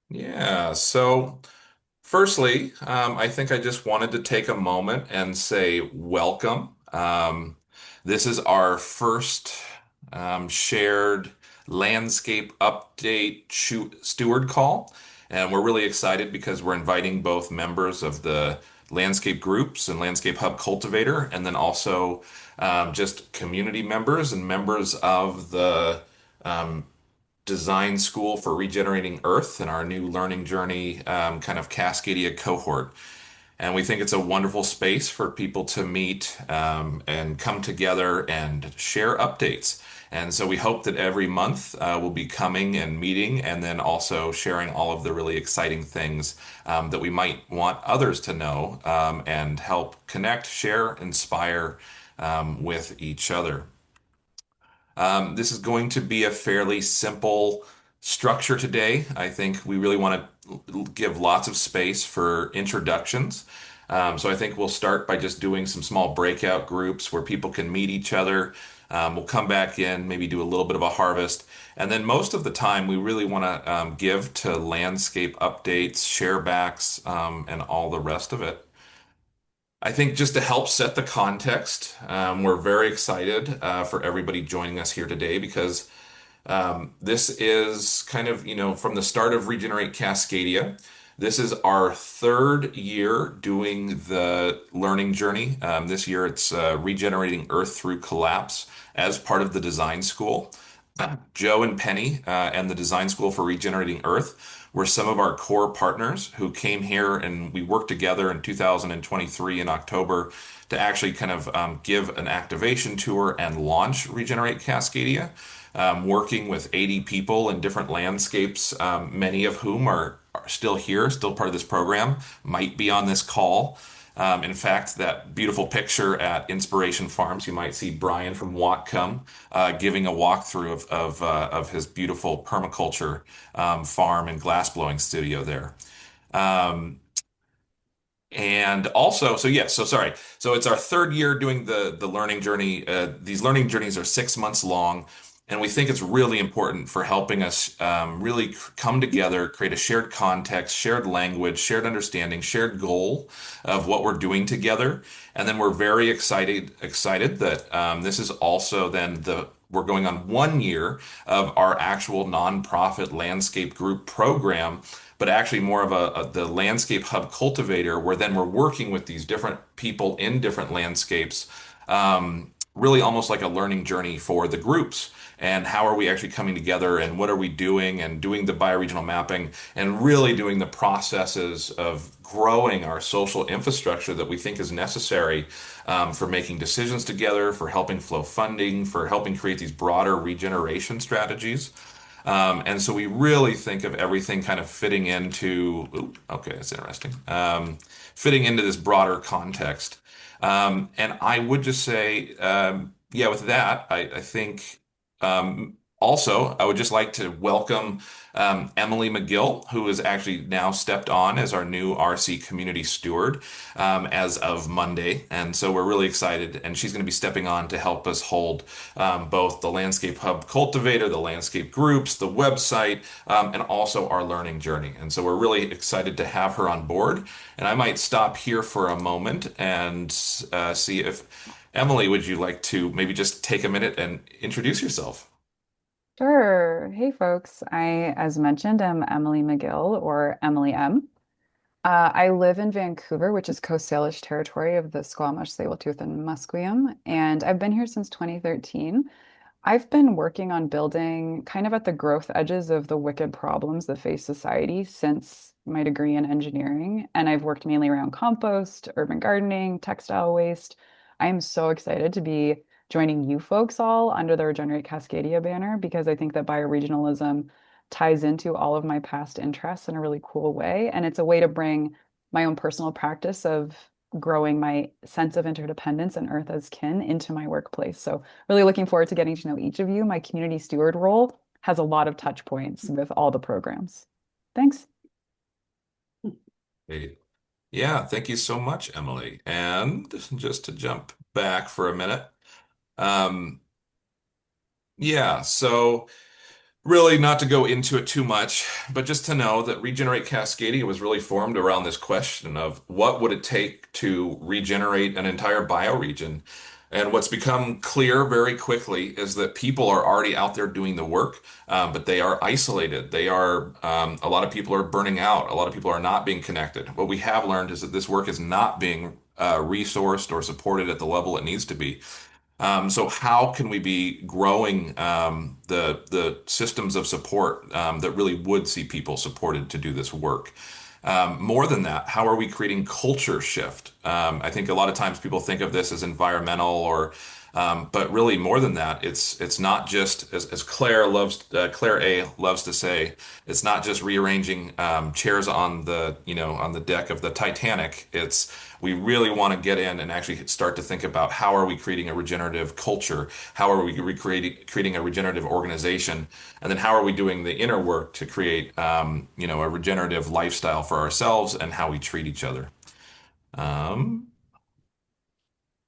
Yeah, so firstly, I think I just wanted to take a moment and say welcome. This is our first shared landscape update steward call, and we're really excited because we're inviting both members of the landscape groups and Landscape Hub Cultivator, and then also just community members and members of the design school for regenerating Earth and our new learning journey kind of Cascadia cohort. And we think it's a wonderful space for people to meet and come together and share updates. And so we hope that every month we'll be coming and meeting and then also sharing all of the really exciting things that we might want others to know and help connect, share, inspire with each other. This is going to be a fairly simple structure today. I think we really want to give lots of space for introductions. So I think we'll start by just doing some small breakout groups where people can meet each other. We'll come back in, maybe do a little bit of a harvest. And then most of the time, we really want to give to landscape updates, sharebacks, and all the rest of it. I think just to help set the context, we're very excited for everybody joining us here today because this is kind of, from the start of Regenerate Cascadia. This is our third year doing the learning journey. This year it's Regenerating Earth Through Collapse as part of the design school. Joe and Penny and the Design School for Regenerating Earth were some of our core partners who came here and we worked together in 2023 in October to actually kind of give an activation tour and launch Regenerate Cascadia, working with 80 people in different landscapes, many of whom are still here, still part of this program, might be on this call. In fact, that beautiful picture at Inspiration Farms, you might see Brian from Whatcom giving a walkthrough of his beautiful permaculture farm and glassblowing studio there. Um, and also, so yes, so sorry. So it's our third year doing the learning journey. These learning journeys are 6 months long, and we think it's really important for helping us really come together, create a shared context, shared language, shared understanding, shared goal of what we're doing together. And then we're very excited that this is also then the we're going on 1 year of our actual nonprofit landscape group program, but actually more of the landscape hub cultivator, where then we're working with these different people in different landscapes, really almost like a learning journey for the groups. And how are we actually coming together and what are we doing and doing the bioregional mapping and really doing the processes of growing our social infrastructure that we think is necessary for making decisions together, for helping flow funding, for helping create these broader regeneration strategies. And so we really think of everything kind of fitting into, ooh, okay, that's interesting, fitting into this broader context. And I would just say, yeah, with that, I think also I would just like to welcome Emily McGill, who has actually now stepped on as our new RC community steward as of Monday. And so we're really excited. And she's going to be stepping on to help us hold both the Landscape Hub Cultivator, the landscape groups, the website, and also our learning journey. And so we're really excited to have her on board. And I might stop here for a moment and see if Emily, would you like to maybe just take a minute and introduce yourself? Sure. Hey, folks. As mentioned, am Emily McGill or Emily M. I live in Vancouver, which is Coast Salish territory of the Squamish, Tsleil-Waututh, and Musqueam, and I've been here since 2013. I've been working on building kind of at the growth edges of the wicked problems that face society since my degree in engineering, and I've worked mainly around compost, urban gardening, textile waste. I am so excited to be joining you folks all under the Regenerate Cascadia banner because I think that bioregionalism ties into all of my past interests in a really cool way, and it's a way to bring my own personal practice of growing my sense of interdependence and earth as kin into my workplace. So really looking forward to getting to know each of you. My community steward role has a lot of touch points with all the programs. Thanks. Great. Yeah, thank you so much, Emily. And just to jump back for a minute, um, yeah, so. Really, not to go into it too much, but just to know that Regenerate Cascadia was really formed around this question of what would it take to regenerate an entire bioregion. And what's become clear very quickly is that people are already out there doing the work, but they are isolated. A lot of people are burning out. A lot of people are not being connected. What we have learned is that this work is not being resourced or supported at the level it needs to be. So how can we be growing the systems of support that really would see people supported to do this work? More than that, how are we creating culture shift? I think a lot of times people think of this as environmental but really more than that, it's not just as Claire A loves to say, it's not just rearranging chairs on the deck of the Titanic. It's we really want to get in and actually start to think about how are we creating a regenerative culture? How are we creating a regenerative organization? And then how are we doing the inner work to create a regenerative lifestyle for ourselves and how we treat each other? Um,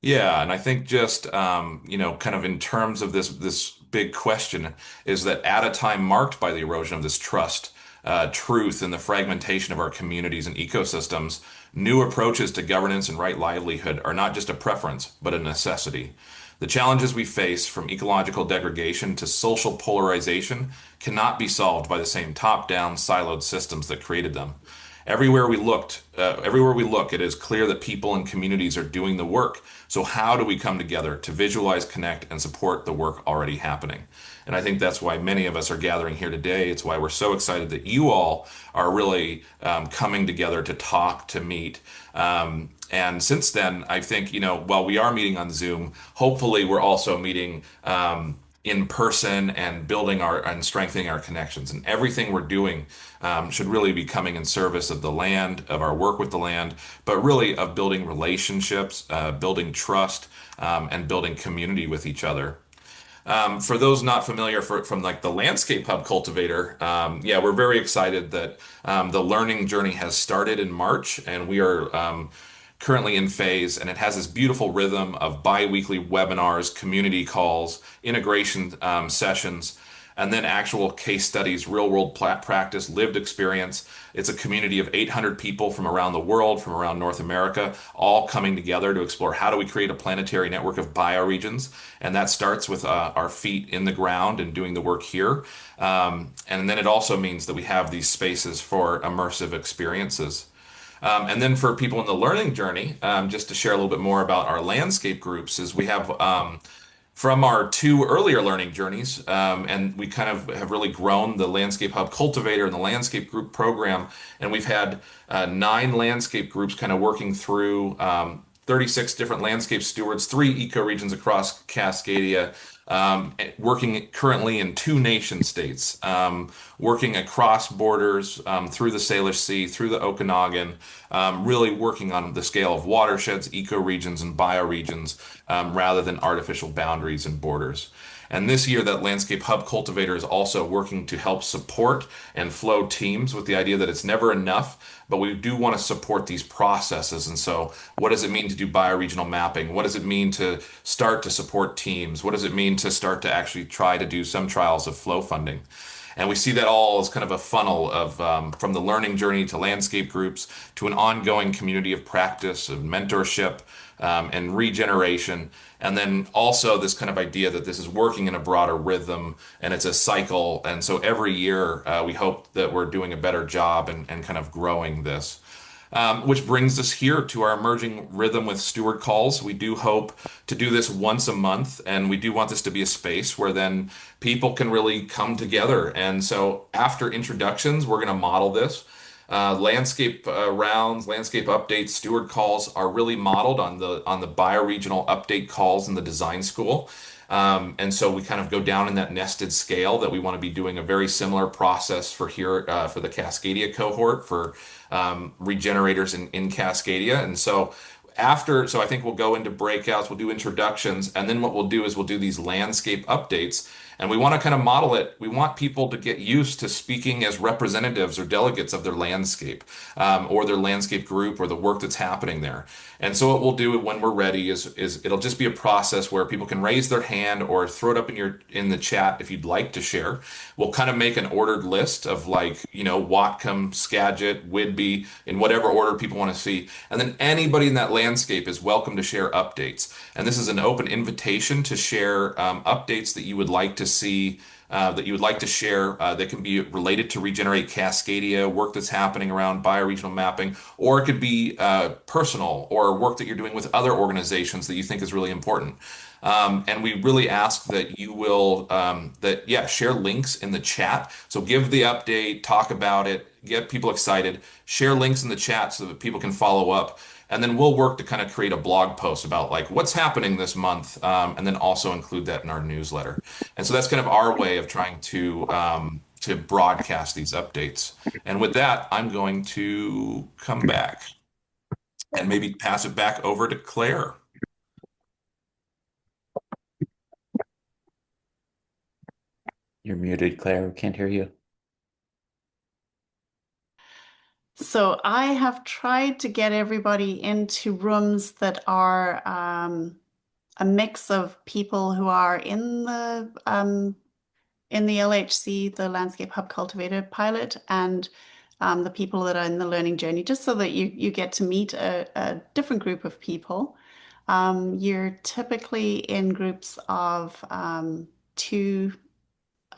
yeah, and I think just kind of in terms of this big question, is that at a time marked by the erosion of this trust, truth, and the fragmentation of our communities and ecosystems, new approaches to governance and right livelihood are not just a preference, but a necessity. The challenges we face, from ecological degradation to social polarization, cannot be solved by the same top-down, siloed systems that created them. Everywhere we look, it is clear that people and communities are doing the work. So how do we come together to visualize, connect, and support the work already happening? And I think that's why many of us are gathering here today. It's why we're so excited that you all are really coming together to talk, to meet. And since then, I think, while we are meeting on Zoom, hopefully we're also meeting in person and building and strengthening our connections. And everything we're doing should really be coming in service of the land, of our work with the land, but really of building relationships, building trust, and building community with each other. For those not familiar from like the Landscape Hub Cultivator, yeah, we're very excited that the learning journey has started in March, and we are currently in phase, and it has this beautiful rhythm of bi-weekly webinars, community calls, integration sessions, and then actual case studies, real world practice, lived experience. It's a community of 800 people from around the world, from around North America, all coming together to explore how do we create a planetary network of bioregions. And that starts with our feet in the ground and doing the work here. And then it also means that we have these spaces for immersive experiences. And then for people in the learning journey, just to share a little bit more about our landscape groups, is we have from our two earlier learning journeys, and we kind of have really grown the Landscape Hub Cultivator and the Landscape Group program, and we've had 9 landscape groups kind of working through 36 different landscape stewards, 3 ecoregions across Cascadia, working currently in 2 nation states, working across borders through the Salish Sea, through the Okanagan, really working on the scale of watersheds, ecoregions, and bioregions rather than artificial boundaries and borders. And this year, that Landscape Hub Cultivator is also working to help support and flow teams with the idea that it's never enough, but we do want to support these processes. And so, what does it mean to do bioregional mapping? What does it mean to start to support teams? What does it mean to start to actually try to do some trials of flow funding? And we see that all as kind of a funnel of from the learning journey to landscape groups to an ongoing community of practice, of mentorship, and regeneration. And then also this kind of idea that this is working in a broader rhythm and it's a cycle. And so every year we hope that we're doing a better job and kind of growing this. Which brings us here to our emerging rhythm with steward calls. We do hope to do this once a month, and we do want this to be a space where then people can really come together. And so after introductions, we're going to model this. Landscape rounds, landscape updates, steward calls are really modeled on the bioregional update calls in the design school. And so we kind of go down in that nested scale that we want to be doing a very similar process for here for the Cascadia cohort for regenerators in Cascadia. And so after, so I think we'll go into breakouts, we'll do introductions, and then what we'll do is we'll do these landscape updates. And we want to kind of model it. We want people to get used to speaking as representatives or delegates of their landscape, or their landscape group, or the work that's happening there. And so what we'll do when we're ready is it'll just be a process where people can raise their hand or throw it up in the chat if you'd like to share. We'll kind of make an ordered list of, like, Whatcom, Skagit, Whidbey, in whatever order people want to see. And then anybody in that landscape is welcome to share updates. And this is an open invitation to share updates that you would like to see, that you would like to share, that can be related to Regenerate Cascadia, work that's happening around bioregional mapping, or it could be personal or work that you're doing with other organizations that you think is really important. And we really ask that you will, yeah, share links in the chat. So give the update, talk about it, get people excited, share links in the chat so that people can follow up. And then we'll work to kind of create a blog post about like what's happening this month, and then also include that in our newsletter. And so that's kind of our way of trying to broadcast these updates. And with that, I'm going to come back and maybe pass it back over to Claire. You're muted, Claire. We can't hear you. So I have tried to get everybody into rooms that are a mix of people who are in the LHC, the Landscape Hub Cultivator pilot, and the people that are in the learning journey, just so that you get to meet a different group of people. You're typically in groups of two,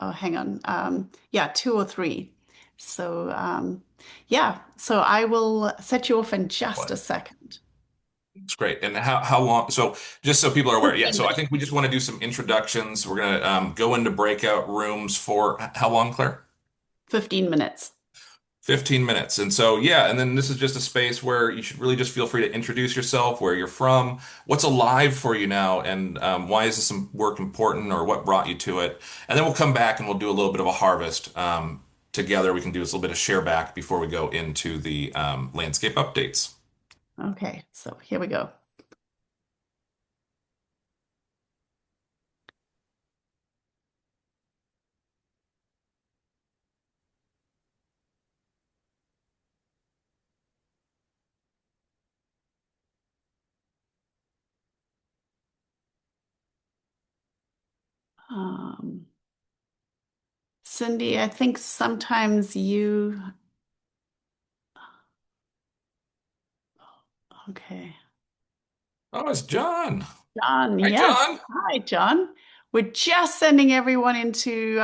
oh, hang on, yeah, two or three. So yeah, so I will set you off in just a second. It's great. And how long? So just so people are aware, yeah. 15 So I minutes. think we just want to do some introductions. We're gonna go into breakout rooms for how long, Claire? 15 minutes. 15 minutes. And so, yeah, and then this is just a space where you should really just feel free to introduce yourself, where you're from, what's alive for you now, and why is this work important, or what brought you to it. And then we'll come back and we'll do a little bit of a harvest together. We can do this little bit of share back before we go into the landscape updates. Okay, so here we go. Cindy, I think sometimes you, okay. Oh, it's John. John, Hi, yes. John. Hi, John. We're just sending everyone into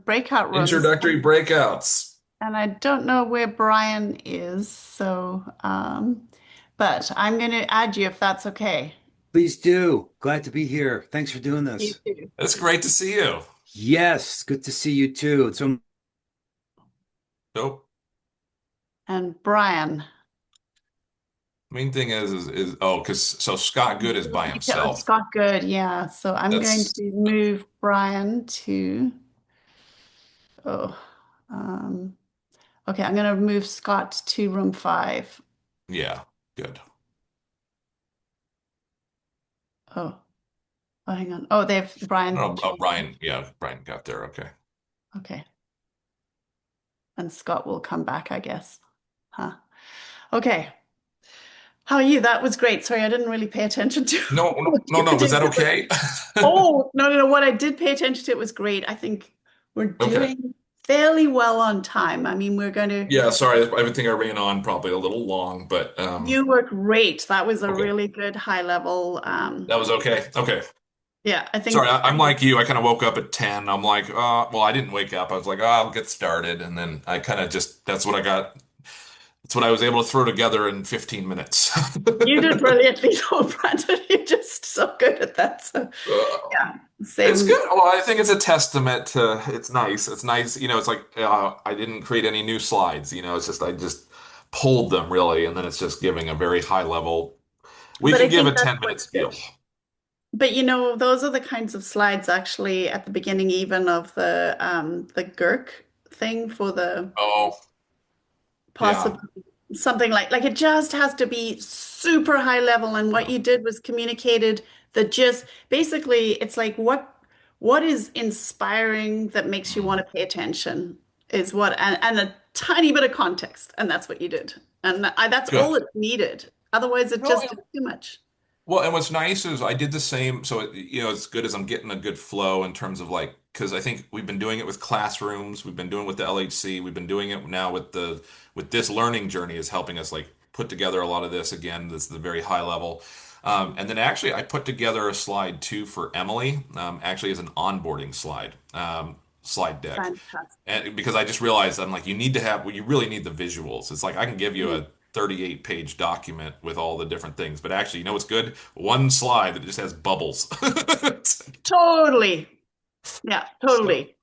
breakout rooms, Introductory breakouts. and I don't know where Brian is, so but I'm going to add you if that's okay. Please do. Glad to be here. Thanks for doing You this. too. It's great to see you. Yes, good to see you too. So Nope. And Brian. Main thing is oh, because so Scott Good is by Yeah, himself. Scott Good, yeah. So I'm going That's to move Brian to, oh, um, okay, I'm going to move Scott to room 5. yeah, good. Oh, oh, hang on. Oh, they've Brian. Oh, Brian, yeah, Brian got there. Okay. Okay. And Scott will come back, I guess. Huh. Okay. How are you? That was great. Sorry, I didn't really pay attention to No, what no, you no, were no. Was that doing. okay? Oh, no, no, no. What I did pay attention to, it was great. I think we're Okay. doing fairly well on time. I mean, we're going to, Yeah, sorry. I think I ran on probably a little long, but you were great. That was a okay. really good high level. That was okay. Okay. Yeah, I Sorry, think, I'm like you. I kind of woke up at 10. I'm like, well, I didn't wake up. I was like, oh, I'll get started. And then I kind of just, that's what I got. That's what I was able to throw together in 15 minutes. you did brilliantly though, Brandon. You're just so good at that. So yeah, It's same. good. Well, I think it's a testament to, it's nice. It's nice. It's like I didn't create any new slides. It's just, I just pulled them really. And then it's just giving a very high level. We But can I give a think that's 10-minute what's spiel. good. But those are the kinds of slides actually at the beginning even of the GERC thing for the Oh, yeah. possible something like it just has to be super high level. And what Yeah. you did was communicated the gist. Basically, it's like what is inspiring that makes you want Mm. to pay attention is what, and a tiny bit of context, and that's what you did. And that's all Good. it needed. Otherwise, it No, just is too much. well, and what's nice is I did the same. So, it's good as I'm getting a good flow in terms of like, because I think we've been doing it with classrooms, we've been doing it with the LHC, we've been doing it now with this learning journey is helping us like put together a lot of this again. This is the very high level. And then actually, I put together a slide too for Emily, actually as an onboarding slide deck. Fantastic. And because I just realized I'm like, well, you really need the visuals. It's like I can give you Mm. a 38-page document with all the different things, but actually, you know what's good? One slide that just has bubbles. Totally. Yeah, So, totally.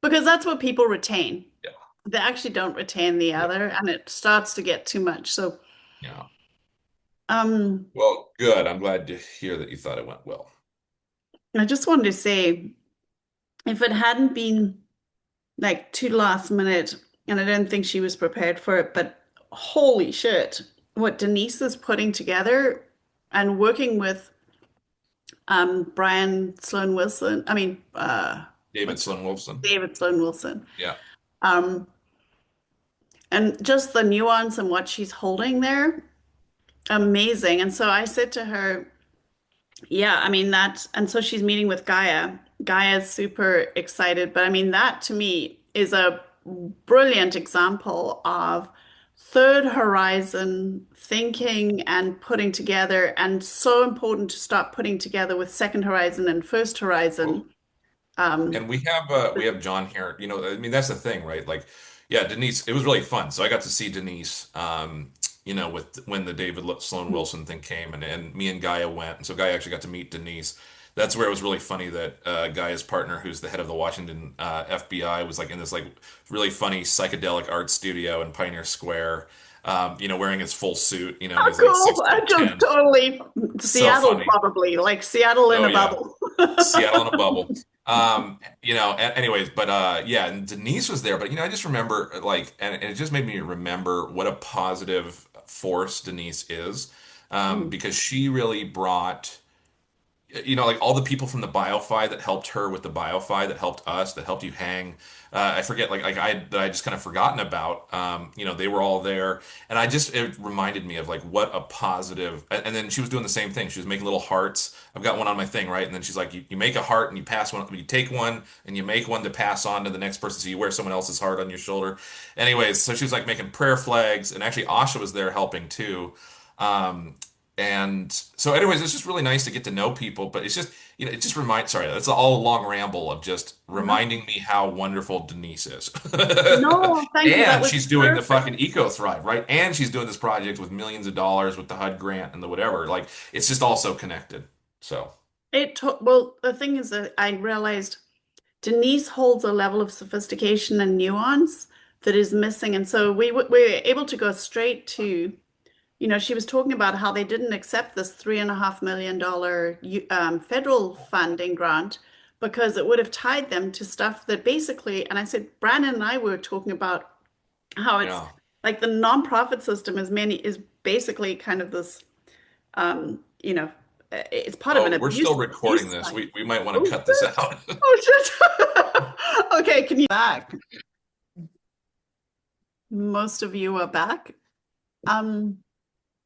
Because that's what people retain. yeah, They actually don't retain the yeah, other, and it starts to get too much. So, yeah. um, Well, good. I'm glad to hear that you thought it went well. I just wanted to say, if it hadn't been like too last minute, and I don't think she was prepared for it, but holy shit, what Denise is putting together and working with Brian Sloan Wilson, I mean, David what's Sloan Wolfson. David Sloan Wilson. Yeah. Um, and just the nuance and what she's holding there, amazing. And so I said to her, yeah, I mean that, and so she's meeting with Gaia. Gaia's super excited, but I mean that to me is a brilliant example of third horizon thinking and putting together, and so important to start putting together with second horizon and first Well, horizon. Um, and we have John here. I mean, that's the thing, right? Like, yeah, Denise, it was really fun. So I got to see Denise, with when the David Sloan Wilson thing came, and me and Gaia went, and so Gaia actually got to meet Denise. That's where it was really funny that Gaia's partner, who's the head of the Washington FBI, was like in this like really funny psychedelic art studio in Pioneer Square, wearing his full suit, and how he's like six cool! I foot just ten. totally So Seattle, funny. probably like Seattle in Oh a yeah. bubble. Seattle in a bubble. Anyways, but yeah, and Denise was there, but I just remember like, and it just made me remember what a positive force Denise is, Mm. because she really brought like all the people from the BioFi that helped her with the BioFi that helped us that helped you hang. I forget like I just kind of forgotten about. They were all there, and it reminded me of like what a positive. And then she was doing the same thing. She was making little hearts. I've got one on my thing, right? And then she's like, you make a heart and you pass one. You take one and you make one to pass on to the next person. So you wear someone else's heart on your shoulder. Anyways, so she was like making prayer flags, and actually Asha was there helping too. Um, and so, anyways, it's just really nice to get to know people, but it's just, it just reminds, sorry, that's all a long ramble of just reminding me how wonderful Denise is. No, thank you. That And was she's doing the perfect. fucking Eco Thrive, right? And she's doing this project with millions of dollars with the HUD grant and the whatever. Like, it's just all so connected. So, Well, the thing is that I realized Denise holds a level of sophistication and nuance that is missing. And so we were able to go straight to, she was talking about how they didn't accept this $3.5 million federal funding grant because it would have tied them to stuff that basically, and I said, Brandon and I were talking about how it's yeah. like the nonprofit system is basically kind of this, um, you know, it's part of an Oh, we're still recording abuse this. cycle. We might want to Oh cut this shit! out. Oh shit! Okay, can you back? Most of you are back. Um,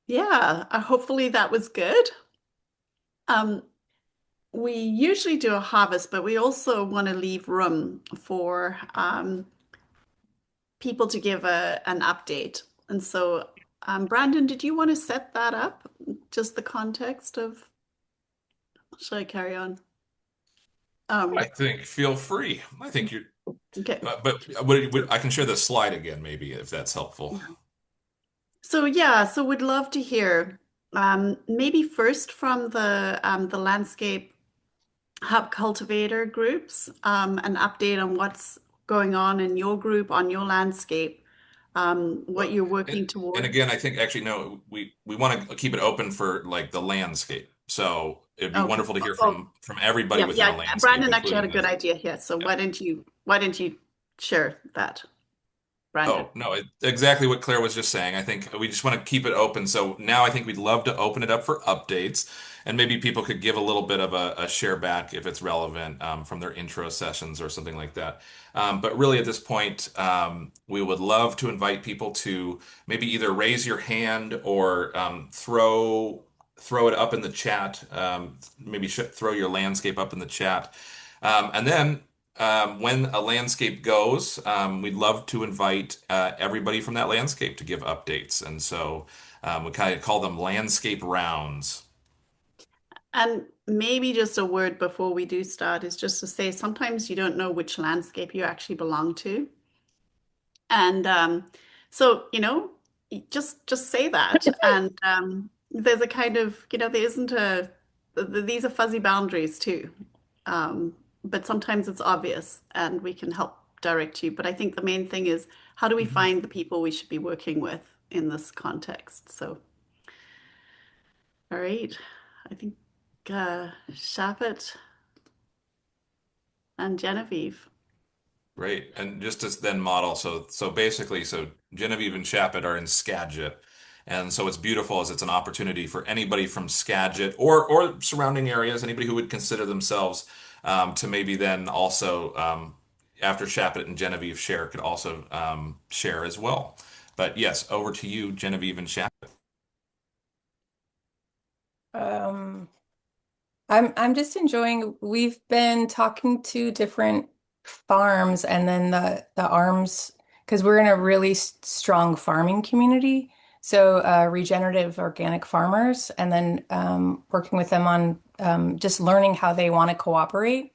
yeah, hopefully that was good. Um, we usually do a harvest, but we also want to leave room for people to give an update. And so, Brandon, did you want to set that up? Just the context of, should I carry on? I Um, think feel free. I think you're, okay. but I can share the slide again, maybe, if that's helpful. So yeah, so we'd love to hear maybe first from the landscape hub cultivator groups, an update on what's going on in your group, on your landscape, what Well, you're and, working and towards. again, I think actually no, we want to keep it open for like the landscape. So it'd be Okay. wonderful to hear Oh, from everybody yeah, within the yeah. landscape, Brandon actually had a including good the idea here. So yeah. why don't you share that, Brandon. Oh, no, exactly what Claire was just saying. I think we just want to keep it open. So now I think we'd love to open it up for updates, and maybe people could give a little bit of a share back if it's relevant from their intro sessions or something like that. But really, at this point, we would love to invite people to maybe either raise your hand or throw it up in the chat. Maybe throw your landscape up in the chat, and then when a landscape goes, we'd love to invite everybody from that landscape to give updates. And so we kind of call them landscape rounds. And maybe just a word before we do start is just to say sometimes you don't know which landscape you actually belong to. And so, just say that. And there's a kind of, there isn't these are fuzzy boundaries too. But sometimes it's obvious and we can help direct you. But I think the main thing is how do we find the people we should be working with in this context? So, all right. I think Shapit and Genevieve. Great. And just to then model, so basically, so Genevieve and Chapit are in Skagit. And so it's beautiful as it's an opportunity for anybody from Skagit or surrounding areas, anybody who would consider themselves to maybe then also, after Chapit and Genevieve share, could also share as well. But yes, over to you, Genevieve and Chapit. Um, I'm just enjoying, we've been talking to different farms and then the arms, because we're in a really strong farming community. So regenerative organic farmers, and then working with them on just learning how they want to cooperate.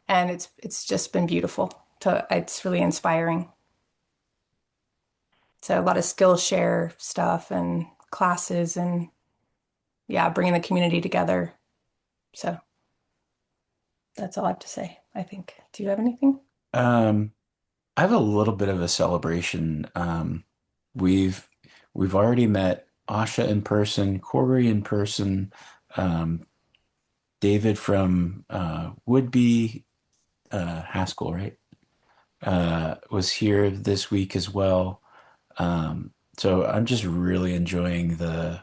And it's just been beautiful. It's really inspiring. So a lot of Skillshare stuff and classes and yeah, bringing the community together. So that's all I have to say, I think. Do you have anything? I have a little bit of a celebration. We've we've already met Asha in person, Corey in person, um, David from Would-Be Haskell, right? Was here this week as well. So I'm just really enjoying the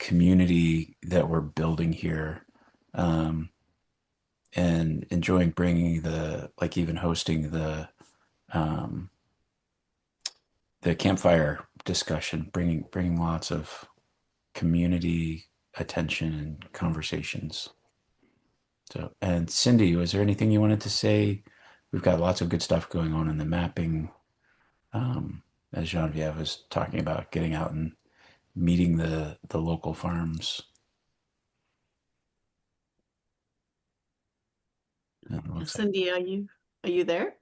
community that we're building here, and enjoying bringing like even hosting um, the campfire discussion, bringing lots of community attention and conversations. So, and Cindy, was there anything you wanted to say? We've got lots of good stuff going on in the mapping. As Genevieve was talking about, getting out and meeting the local farms. And it looks like, Cindy, are you there?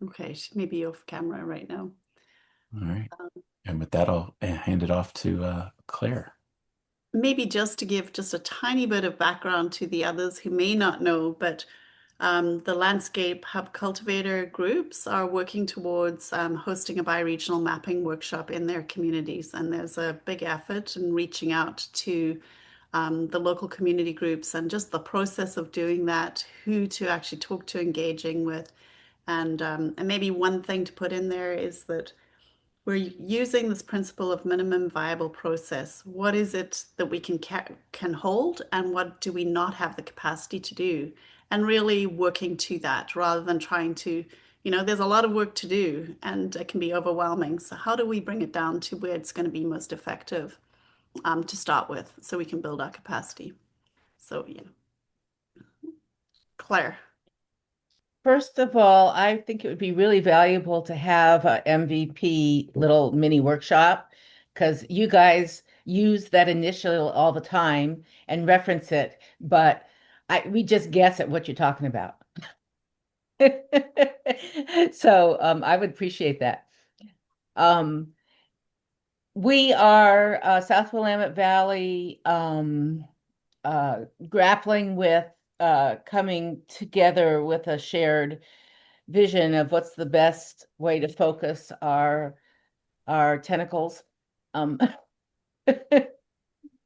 Okay, she may be off camera right now. all right. And with that, I'll hand it off to Claire. Maybe just to give just a tiny bit of background to the others who may not know, but the Landscape Hub Cultivator groups are working towards hosting a bioregional mapping workshop in their communities. And there's a big effort in reaching out to the local community groups and just the process of doing that, who to actually talk to, engaging with. And maybe one thing to put in there is that we're using this principle of minimum viable process. What is it that we can hold, and what do we not have the capacity to do? And really working to that rather than trying to, there's a lot of work to do and it can be overwhelming. So how do we bring it down to where it's going to be most effective to start with so we can build our capacity? So, yeah. Claire. First of all, I think it would be really valuable to have a MVP little mini workshop because you guys use that initial all the time and reference it, but we just guess at what you're talking about. So I would appreciate that. We are South Willamette Valley grappling with coming together with a shared vision of what's the best way to focus our tentacles.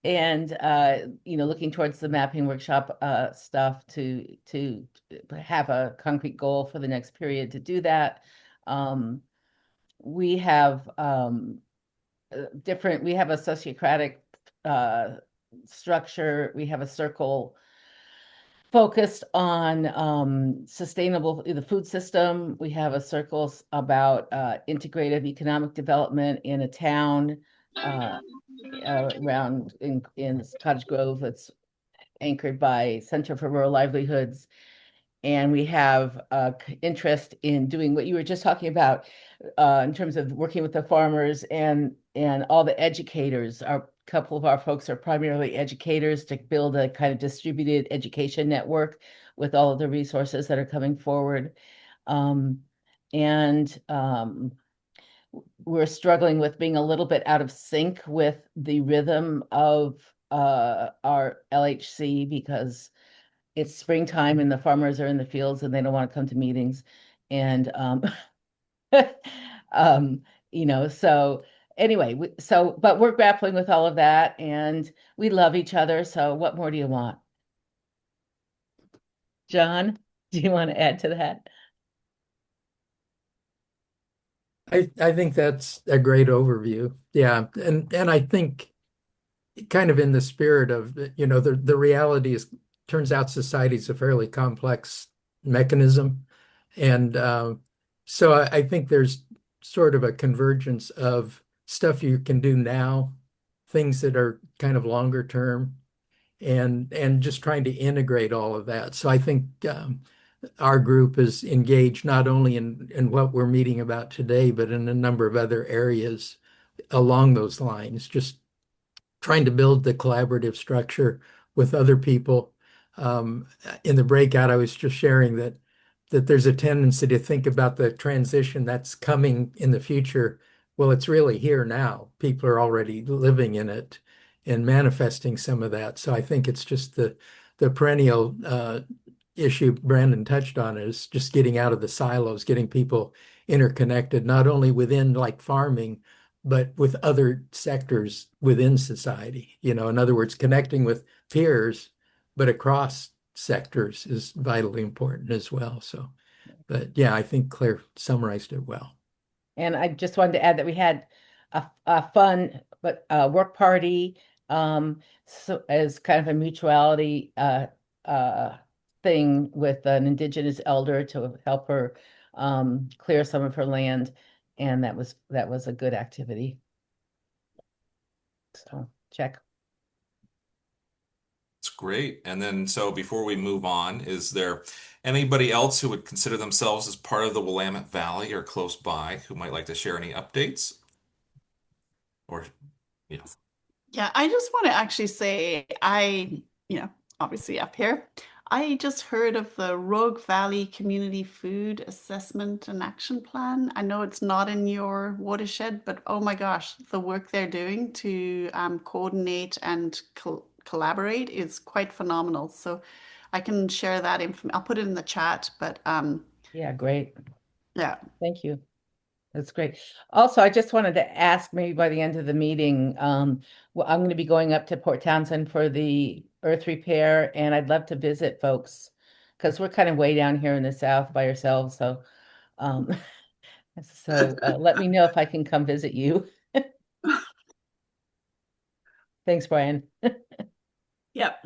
and looking towards the mapping workshop stuff to have a concrete goal for the next period to do that. We have we have a sociocratic structure. We have a circle focused on the food system. We have a circle about integrative economic development in a town around in Cottage Grove that's anchored by Center for Rural Livelihoods. And we have interest in doing what you were just talking about in terms of working with the farmers and all the educators. A couple of our folks are primarily educators to build a kind of distributed education network with all of the resources that are coming forward. We're struggling with being a little bit out of sync with the rhythm of our LHC because it's springtime and the farmers are in the fields and they don't want to come to meetings. And, so anyway, but we're grappling with all of that and we love each other. So what more do you want? John, do you want to add to that? I think that's a great overview. Yeah. And I think kind of in the spirit of, the reality is turns out society is a fairly complex mechanism. And so I think there's sort of a convergence of stuff you can do now, things that are kind of longer term, and just trying to integrate all of that. So I think our group is engaged not only in what we're meeting about today, but in a number of other areas along those lines, just trying to build the collaborative structure with other people. In the breakout, I was just sharing that there's a tendency to think about the transition that's coming in the future. Well, it's really here now. People are already living in it and manifesting some of that. So I think it's just the perennial issue Brandon touched on is just getting out of the silos, getting people interconnected, not only within like farming, but with other sectors within society. In other words, connecting with peers, but across sectors is vitally important as well. So, but yeah, I think Claire summarized it well. And I just wanted to add that we had a fun but work party so as kind of a mutuality thing with an Indigenous elder to help her clear some of her land, and that was a good activity. So check. It's great. And then, so before we move on, is there anybody else who would consider themselves as part of the Willamette Valley or close by who might like to share any updates? Or, you know, Yeah, I just want to actually say obviously up here, I just heard of the Rogue Valley Community Food Assessment and Action Plan. I know it's not in your watershed, but oh my gosh, the work they're doing to coordinate and collaborate is quite phenomenal. So I can share that information. I'll put it in the chat, but Yeah, great. yeah. Thank you. That's great. Also, I just wanted to ask maybe by the end of the meeting, well, I'm going to be going up to Port Townsend for the earth repair, and I'd love to visit folks because we're kind of way down here in the south by ourselves. So, um, let me know if I can come visit you. Thanks, Brian. Yep.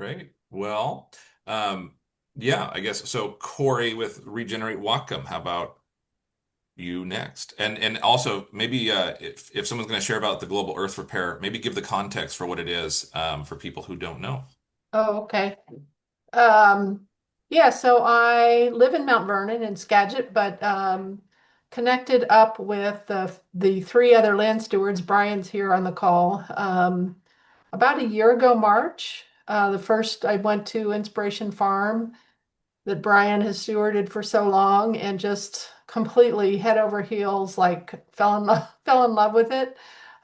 great. Well, yeah, I guess so. Corey with Regenerate Whatcom, how about you next? And also maybe if someone's going to share about the Global Earth Repair, maybe give the context for what it is for people who don't know. Oh, okay. Yeah, so I live in Mount Vernon in Skagit, but connected up with the three other land stewards. Brian's here on the call. About a year ago, March, the first I went to Inspiration Farm that Brian has stewarded for so long and just completely head over heels, like fell in love with it.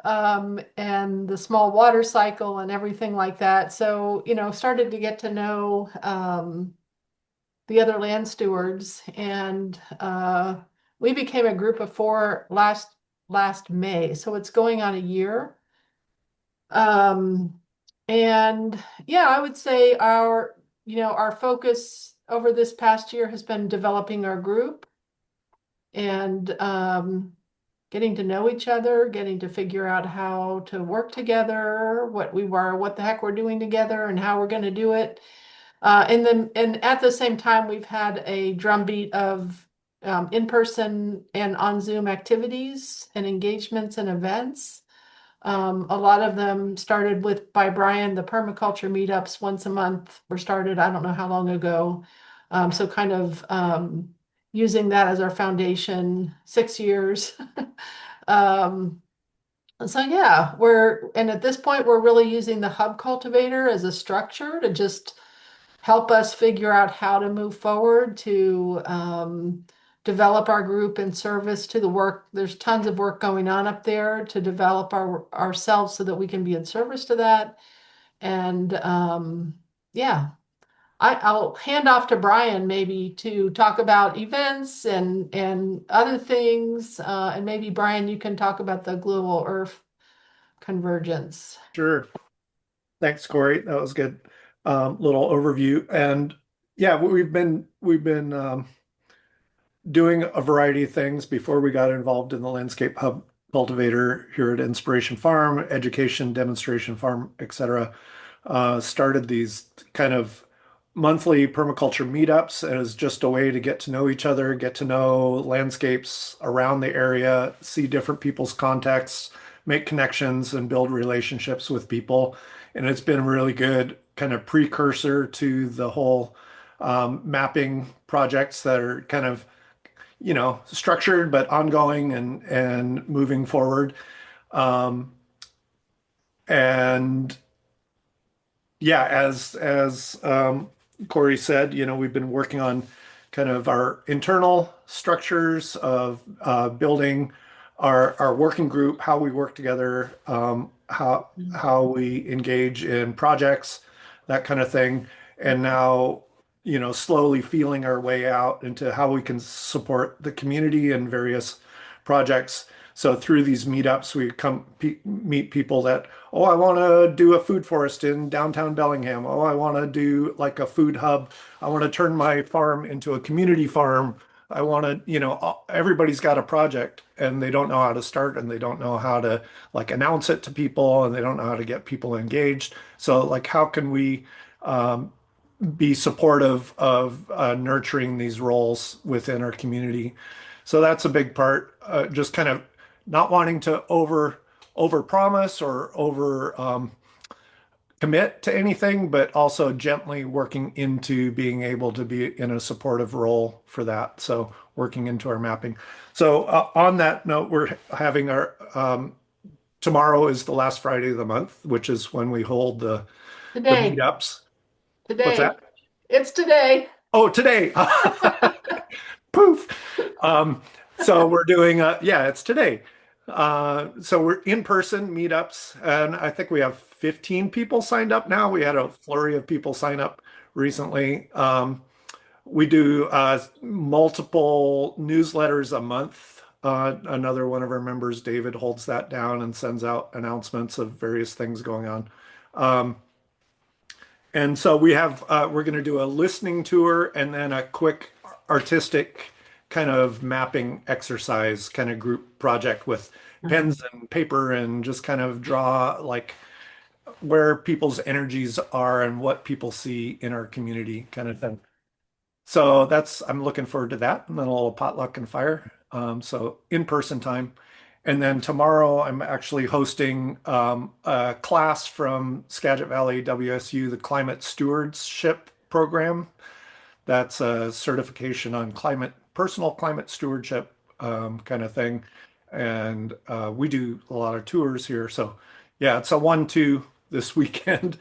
And the small water cycle and everything like that. So, started to get to know the other land stewards and we became a group of four last May, so it's going on a year. Um, and yeah, I would say our focus over this past year has been developing our group and getting to know each other, getting to figure out how to work together, what the heck we're doing together, and how we're going to do it. And at the same time, we've had a drumbeat of in-person and on Zoom activities and engagements and events. A lot of them started by Brian, the permaculture meetups once a month were started, I don't know how long ago. So kind of using that as our foundation, 6 years. So yeah, and at this point, we're really using the Hub Cultivator as a structure to just help us figure out how to move forward to develop our group in service to the work. There's tons of work going on up there to develop ourselves so that we can be in service to that. And yeah, I'll hand off to Brian maybe to talk about events and other things. And maybe Brian, you can talk about the Global Earth Convergence. Sure. Thanks, Corey. That was good. Little overview. And yeah, we've been doing a variety of things before we got involved in the Landscape Hub Cultivator here at Inspiration Farm, education, demonstration farm, etc. Started these kind of monthly permaculture meetups as just a way to get to know each other, get to know landscapes around the area, see different people's contexts, make connections, and build relationships with people. And it's been a really good kind of precursor to the whole mapping projects that are kind of, structured but ongoing and moving forward. And yeah, as Corey said, we've been working on kind of our internal structures of building our working group, how we work together, how we engage in projects, that kind of thing. And now, slowly feeling our way out into how we can support the community and various projects. So through these meetups, we meet people that, oh, I want to do a food forest in downtown Bellingham. Oh, I want to do like a food hub. I want to turn my farm into a community farm. I want to, everybody's got a project and they don't know how to start and they don't know how to like announce it to people and they don't know how to get people engaged. So like, how can we be supportive of nurturing these roles within our community? So that's a big part, just kind of not wanting to over promise or over commit to anything, but also gently working into being able to be in a supportive role for that. So working into our mapping. So on that note, we're having our tomorrow is the last Friday of the month, which is when we hold the Today. meetups. Today. What's that? It's today. Oh, today. Poof. So we're doing, it's today. So we're in-person meetups, and I think we have 15 people signed up now. We had a flurry of people sign up recently. We do multiple newsletters a month. Another one of our members, David, holds that down and sends out announcements of various things going on. And so we're going to do a listening tour and then a quick artistic kind of mapping exercise, kind of group project with pens and paper and just kind of draw like where people's energies are and what people see in our community kind of thing. So I'm looking forward to that. And then a little potluck and fire. So in-person time. And then tomorrow I'm actually hosting a class from Skagit Valley WSU, the Climate Stewardship Program. That's a certification on personal climate stewardship kind of thing. And we do a lot of tours here. So yeah, it's a 1-2 this weekend.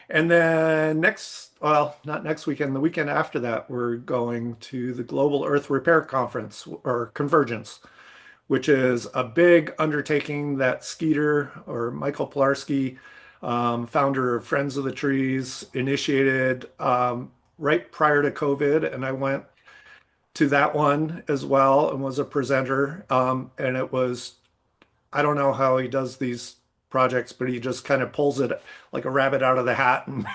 And then not next weekend, the weekend after that, we're going to the Global Earth Repair Conference or Convergence, which is a big undertaking that Skeeter or Michael Pilarski, founder of Friends of the Trees, initiated right prior to COVID. And I went to that one as well and was a presenter. And it was, I don't know how he does these projects, but he just kind of pulls it like a rabbit out of the hat and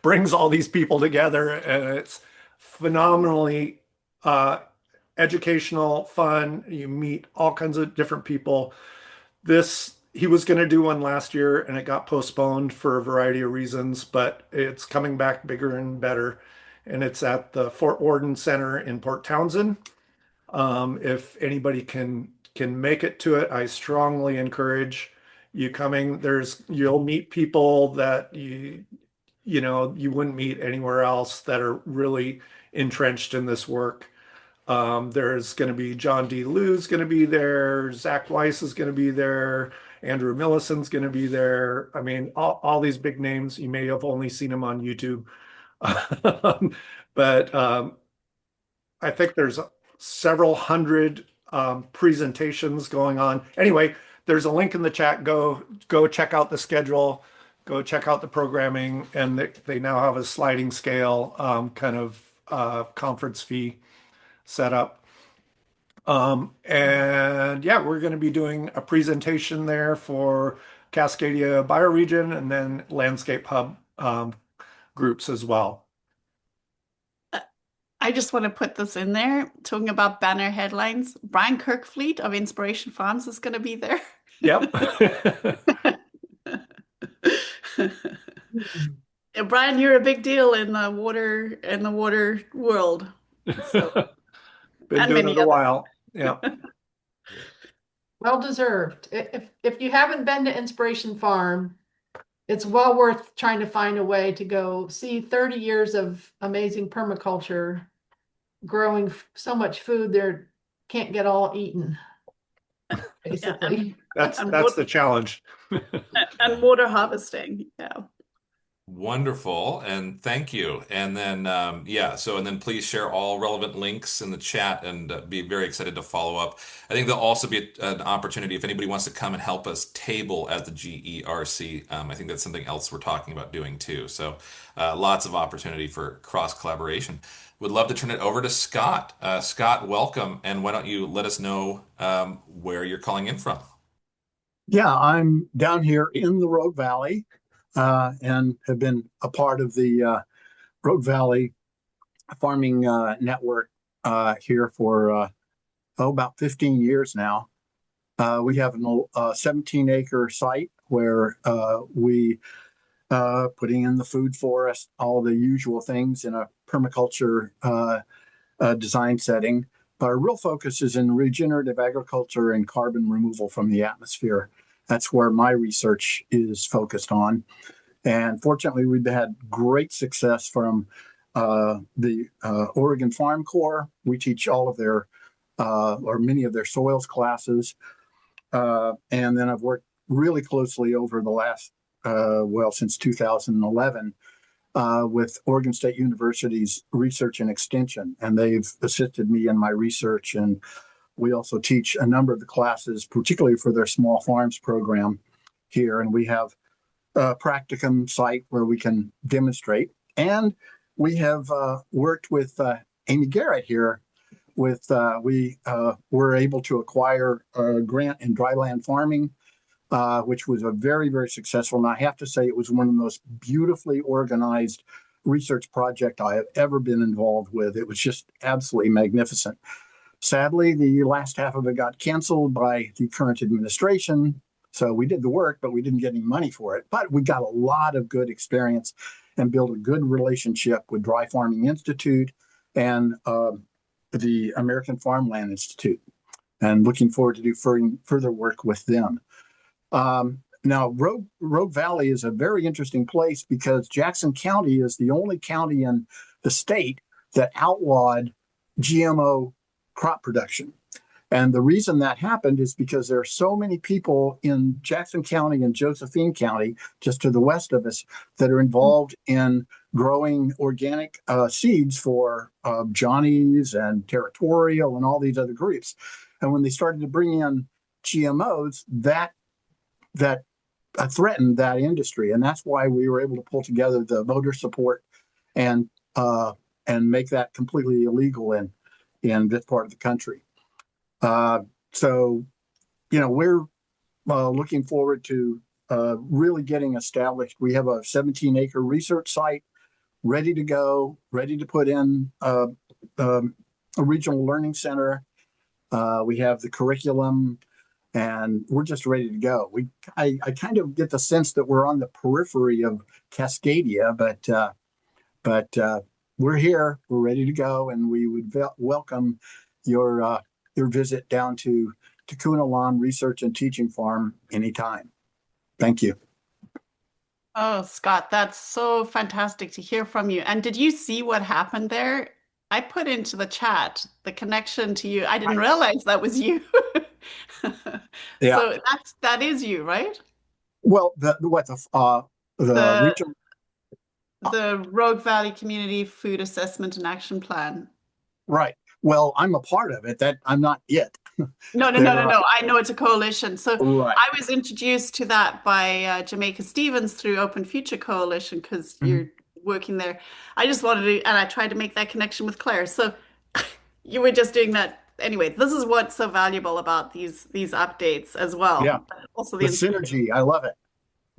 brings all these people together. And it's phenomenally educational, fun. You meet all kinds of different people. He was going to do one last year and it got postponed for a variety of reasons, but it's coming back bigger and better. And it's at the Fort Worden Center in Port Townsend. If anybody can make it to it, I strongly encourage you coming. You'll meet people that you wouldn't meet anywhere else that are really entrenched in this work. There's going to be John D. Liu's going to be there. Zach Weiss is going to be there. Andrew Millicent's going to be there. I mean, all these big names. You may have only seen them on YouTube. But I think there's several hundred presentations going on. Anyway, there's a link in the chat. Go check out the schedule. Go check out the programming. And they now have a sliding scale kind of conference fee set up. And yeah, we're going to be doing a presentation there for Cascadia bioregion and then Landscape Hub groups as well. I just want to put this in there, talking about banner headlines. Brian Kirkfleet of Inspiration Farms is going to be there. Yep. Yeah, Brian, you're a big deal in the water world. So, Been doing it a while. Yeah. Well deserved. If you haven't been to Inspiration Farm, it's well worth trying to find a way to go see 30 years of amazing permaculture growing so much food there can't get all eaten, basically. That's the challenge. And water harvesting. Yeah. Wonderful, and thank you. And then, and then please share all relevant links in the chat and be very excited to follow up. I think there'll also be an opportunity if anybody wants to come and help us table at the GERC. I think that's something else we're talking about doing too. So lots of opportunity for cross collaboration. Would love to turn it over to Scott. Scott, welcome. And why don't you let us know where you're calling in from? Yeah, I'm down here in the Rogue Valley. And have been a part of the Rogue Valley Farming Network here for about 15 years now. We have a 17-acre site where we putting in the food forest, all the usual things in a permaculture design setting. But our real focus is in regenerative agriculture and carbon removal from the atmosphere. That's where my research is focused on. And fortunately, we've had great success from the Oregon Farm Corps. We teach all of their, or many of their soils classes. And then I've worked really closely over the last, since 2011, with Oregon State University's Research and Extension. And they've assisted me in my research. And we also teach a number of the classes, particularly for their small farms program here. And we have a practicum site where we can demonstrate. And we have worked with Amy Garrett here. We were able to acquire a grant in dryland farming, which was a very, very successful. And I have to say, it was one of the most beautifully organized research projects I have ever been involved with. It was just absolutely magnificent. Sadly, the last half of it got canceled by the current administration. So we did the work, but we didn't get any money for it. But we got a lot of good experience and built a good relationship with Dry Farming Institute and the American Farmland Institute. And looking forward to do further work with them. Now, Rogue Valley is a very interesting place because Jackson County is the only county in the state that outlawed GMO crop production. And the reason that happened is because there are so many people in Jackson County and Josephine County, just to the west of us, that are involved in growing organic seeds for Johnny's and Territorial and all these other groups. And when they started to bring in GMOs, that threatened that industry. And that's why we were able to pull together the voter support and make that completely illegal in this part of the country. So, we're looking forward to really getting established. We have a 17-acre research site ready to go, ready to put in a regional learning center. We have the curriculum, and we're just ready to go. I kind of get the sense that we're on the periphery of Cascadia, but we're here. We're ready to go, and we would welcome your visit down to Kunalan Research and Teaching Farm anytime. Thank you. Oh, Scott, that's so fantastic to hear from you. And did you see what happened there? I put into the chat the connection to you. I didn't realize that was you. Yeah. So that is you, right? Well, the The regional. the Rogue Valley Community Food Assessment and Action Plan. Right. Well, I'm a part of it. That I'm not yet. No. I know it's a coalition. So Right. I was introduced to that by Jamaica Stevens through Open Future Coalition because you're working there. I just wanted to, and I tried to make that connection with Claire. So you were just doing that. Anyway, this is what's so valuable about these updates as well. Yeah. But also The synergy. I love it.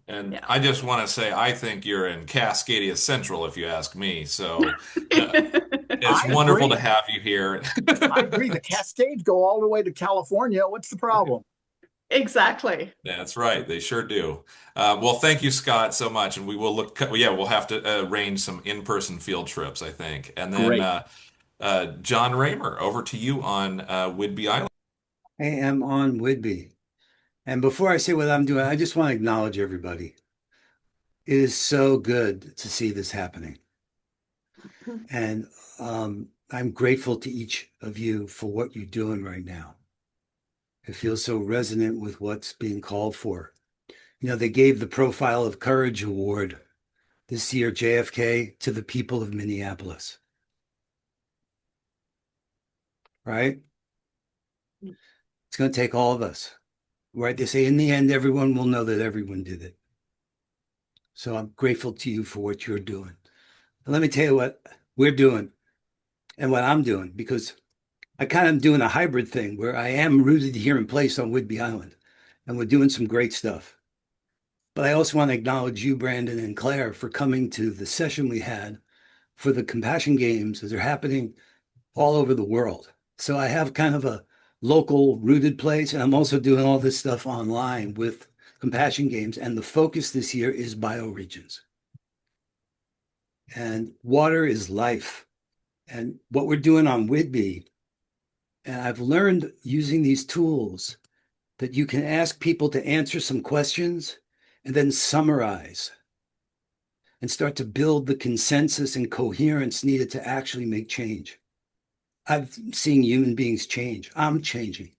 And Yeah. I just want to say, I think you're in Cascadia Central, if you ask me. So it's I wonderful agree. to have you here. I agree. The Cascades go all the way to California. What's the problem? Exactly. That's right. They sure do. Well, thank you, Scott, so much. And we will look, yeah, we'll have to arrange some in-person field trips, I think. And then Great. John Raymer, over to you on Whidbey Island. I am on Whidbey. And before I say what I'm doing, I just want to acknowledge everybody. It is so good to see this happening. And I'm grateful to each of you for what you're doing right now. It feels so resonant with what's being called for. They gave the Profile of Courage Award this year, JFK, to the people of Minneapolis. Right? It's going to take all of us. Right? They say in the end, everyone will know that everyone did it. So I'm grateful to you for what you're doing. And let me tell you what we're doing and what I'm doing, because I kind of am doing a hybrid thing where I am rooted here in place on Whidbey Island, and we're doing some great stuff. But I also want to acknowledge you, Brandon and Claire, for coming to the session we had for the Compassion Games as they're happening all over the world. So I have kind of a local rooted place, and I'm also doing all this stuff online with Compassion Games, and the focus this year is bioregions. And water is life. And what we're doing on Whidbey, and I've learned using these tools that you can ask people to answer some questions and then summarize and start to build the consensus and coherence needed to actually make change. I've seen human beings change. I'm changing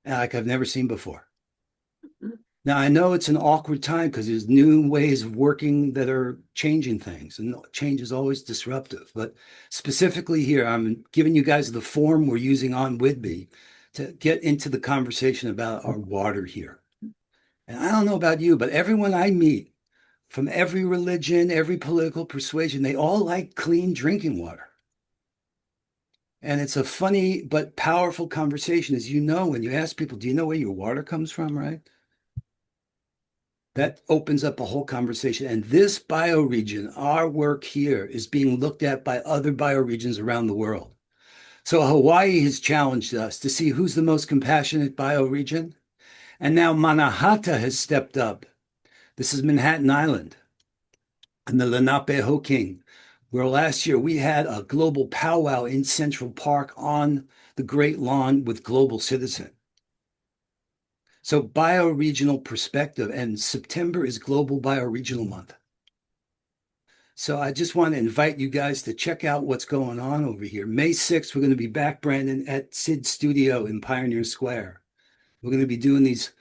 like I've never seen before. Now, I know it's an awkward time because there's new ways of working that are changing things, and change is always disruptive. But specifically here, I'm giving you guys the form we're using on Whidbey to get into the conversation about our water here. And I don't know about you, but everyone I meet from every religion, every political persuasion, they all like clean drinking water. And it's a funny but powerful conversation, as you know, when you ask people, do you know where your water comes from, right? That opens up a whole conversation. And this bioregion, our work here, is being looked at by other bioregions around the world. So Hawaii has challenged us to see who's the most compassionate bioregion. And now Manahata has stepped up. This is Manhattan Island and the Lenapehoking, where last year we had a global powwow in Central Park on the Great Lawn with Global Citizen. So bioregional perspective, and September is Global Bioregional Month. So I just want to invite you guys to check out what's going on over here. May 6th, we're going to be back, Brandon, at Sid Studio in Pioneer Square. We're going to be doing these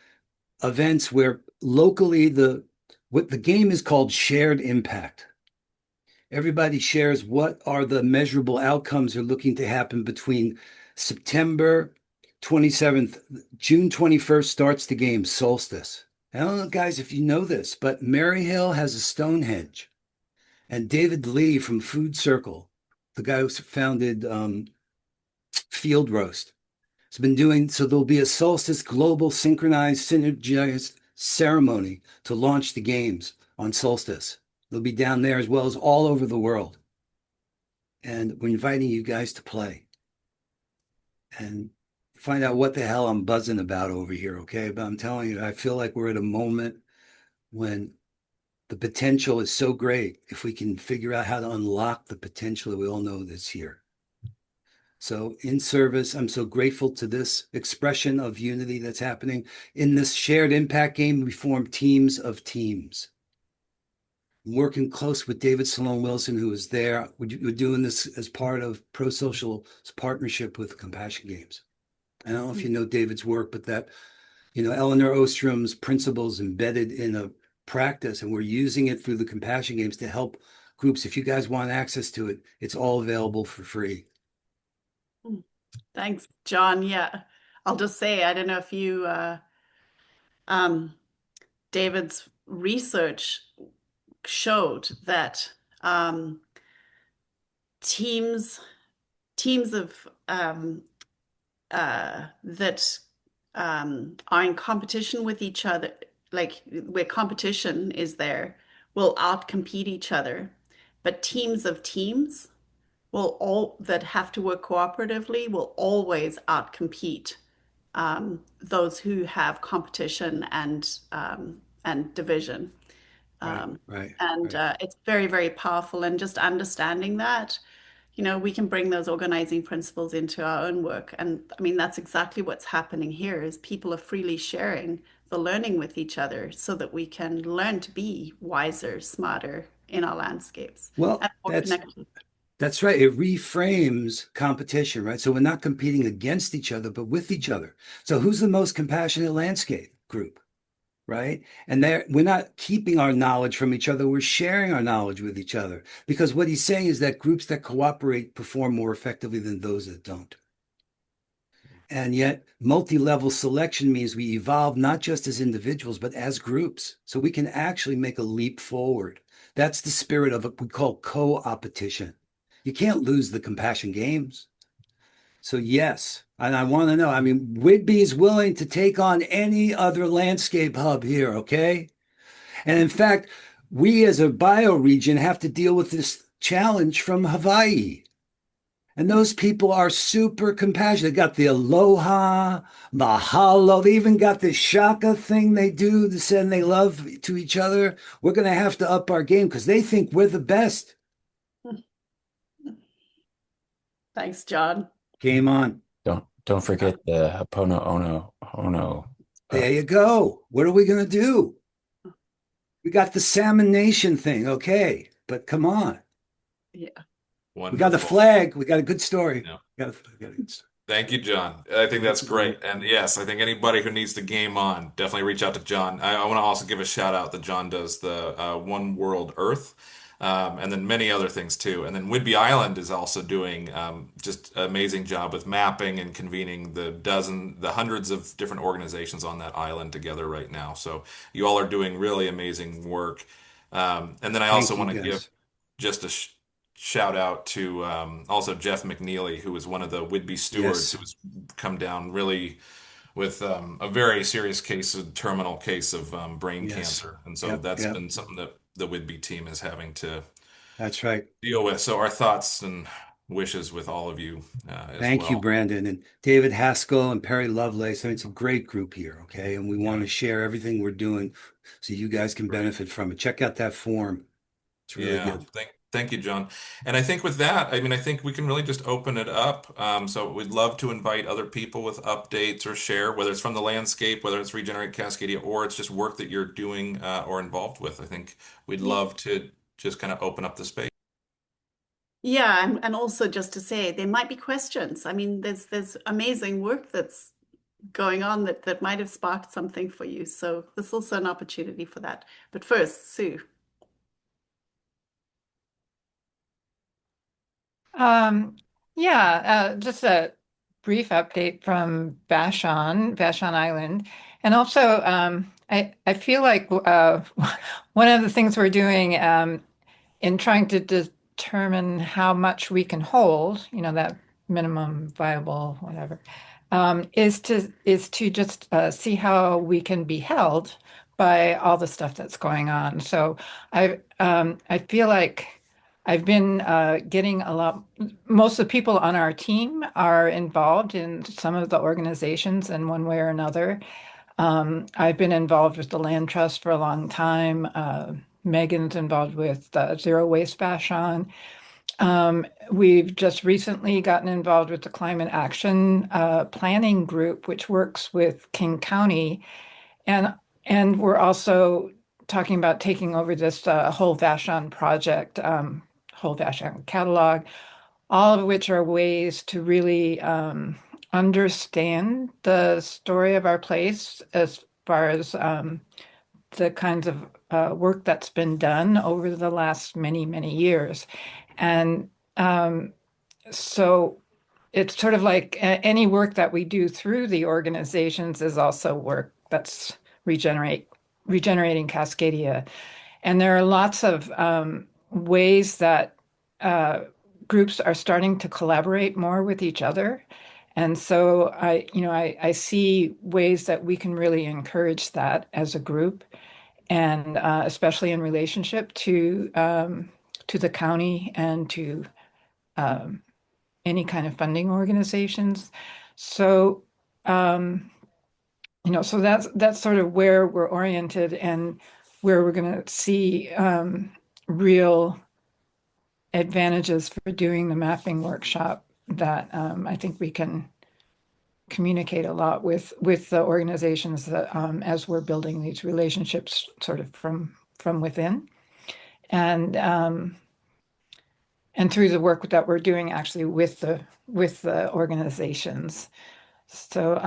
events where locally what the game is called Shared Impact. Everybody shares what are the measurable outcomes they're looking to happen between September 27th, June 21st starts the game, solstice. I don't know, guys, if you know this, but Maryhill has a Stonehenge. And David Lee from Food Circle, the guy who founded field roast. It's been doing so. There'll be a solstice global synchronized synergized ceremony to launch the games on solstice. They'll be down there as well as all over the world. And we're inviting you guys to play and find out what the hell I'm buzzing about over here, okay? But I'm telling you, I feel like we're at a moment when the potential is so great if we can figure out how to unlock the potential that we all know that's here. So in service, I'm so grateful to this expression of unity that's happening. In this shared impact game, we form teams of teams. I'm working close with David Sloan Wilson, who is there. We're doing this as part of Pro Social's partnership with Compassion Games. I don't know if you know David's work, but that, Eleanor Ostrom's principles embedded in a practice, and we're using it through the Compassion Games to help groups. If you guys want access to it, it's all available for free. Thanks, John. Yeah, I'll just say, I don't know if you, David's research showed that teams of that are in competition with each other, like where competition is there, will outcompete each other, but teams of teams will all that have to work cooperatively will always outcompete those who have competition and division. Right. It's very, very powerful. And just understanding that, we can bring those organizing principles into our own work. And I mean, that's exactly what's happening here is people are freely sharing the learning with each other so that we can learn to be wiser, smarter in our landscapes. Well, and more connected. That's right. It reframes competition, right? So we're not competing against each other, but with each other. So who's the most compassionate landscape group, right? And we're not keeping our knowledge from each other. We're sharing our knowledge with each other. Because what he's saying is that groups that cooperate perform more effectively than those that don't. And yet multi-level selection means we evolve not just as individuals, but as groups. So we can actually make a leap forward. That's the spirit of what we call co-opetition. You can't lose the Compassion Games. So yes, and I want to know, Whidbey is willing to take on any other landscape hub here, okay? And in fact, we as a bioregion have to deal with this challenge from Hawaii. And those people are super compassionate. They got the aloha, mahalo. They even got the shaka thing they do to send they love to each other. We're going to have to up our game because they think we're the best. Thanks, John. Game on. Don't forget the Hapono Ono. There you go. What are we going to do? We got the Salmon Nation thing. Okay. But come on. Yeah. We got the flag. We got a good story. Yeah. We got a good story. Thank you, John. I think that's great. And yes, I think anybody who needs the game on, definitely reach out to John. I want to also give a shout out that John does the One World Earth, and then many other things too. And then Whidbey Island is also doing just an amazing job with mapping and convening the hundreds of different organizations on that island together right now. So you all are doing really amazing work. And then I also want to give just a shout out to also Jeff McNeely, who is one of the Whidbey stewards, who's come down really with a very serious terminal case of brain cancer. And so that's been something that the Whidbey team is having to deal with. So our thoughts and wishes with all of you as Thank you, Brandon, and David Haskell and Perry Lovelace. It's a great group here, okay? And we want to share everything we're doing so you guys can benefit from it. Check out that form. It's really good. Thank you, John. And I think with that, I think we can really just open it up. So we'd love to invite other people with updates or share, whether it's from the landscape, whether it's Regenerate Cascadia, or it's just work that you're doing or involved with. I think we'd love to just kind of open up the space. Yeah, and also just to say, there might be questions. I mean, there's amazing work that's going on that might have sparked something for you. So there's also an opportunity for that. But first, Sue. Just a brief update from Vashon Island. And also, I feel like one of the things we're doing in trying to determine how much we can hold, that minimum viable, whatever, is to just see how we can be held by all the stuff that's going on. So I feel like I've been getting a lot. Most of the people on our team are involved in some of the organizations in one way or another. I've been involved with the Land Trust for a long time. Megan's involved with Zero Waste Vashon. We've just recently gotten involved with the Climate Action Planning Group, which works with King County, and we're also talking about taking over this whole Vashon project, whole Vashon catalog, all of which are ways to really understand the story of our place as far as the kinds of work that's been done over the last many, many years. And so it's sort of like any work that we do through the organizations is also work that's regenerating Cascadia. And there are lots of ways that groups are starting to collaborate more with each other. And so I see ways that we can really encourage that as a group, and especially in relationship to the county and to um, any kind of funding organizations. So so that's sort of where we're oriented and where we're going to see real advantages for doing the mapping workshop that I think we can communicate a lot with the organizations that as we're building these relationships sort of from within, and through the work that we're doing actually with the organizations. So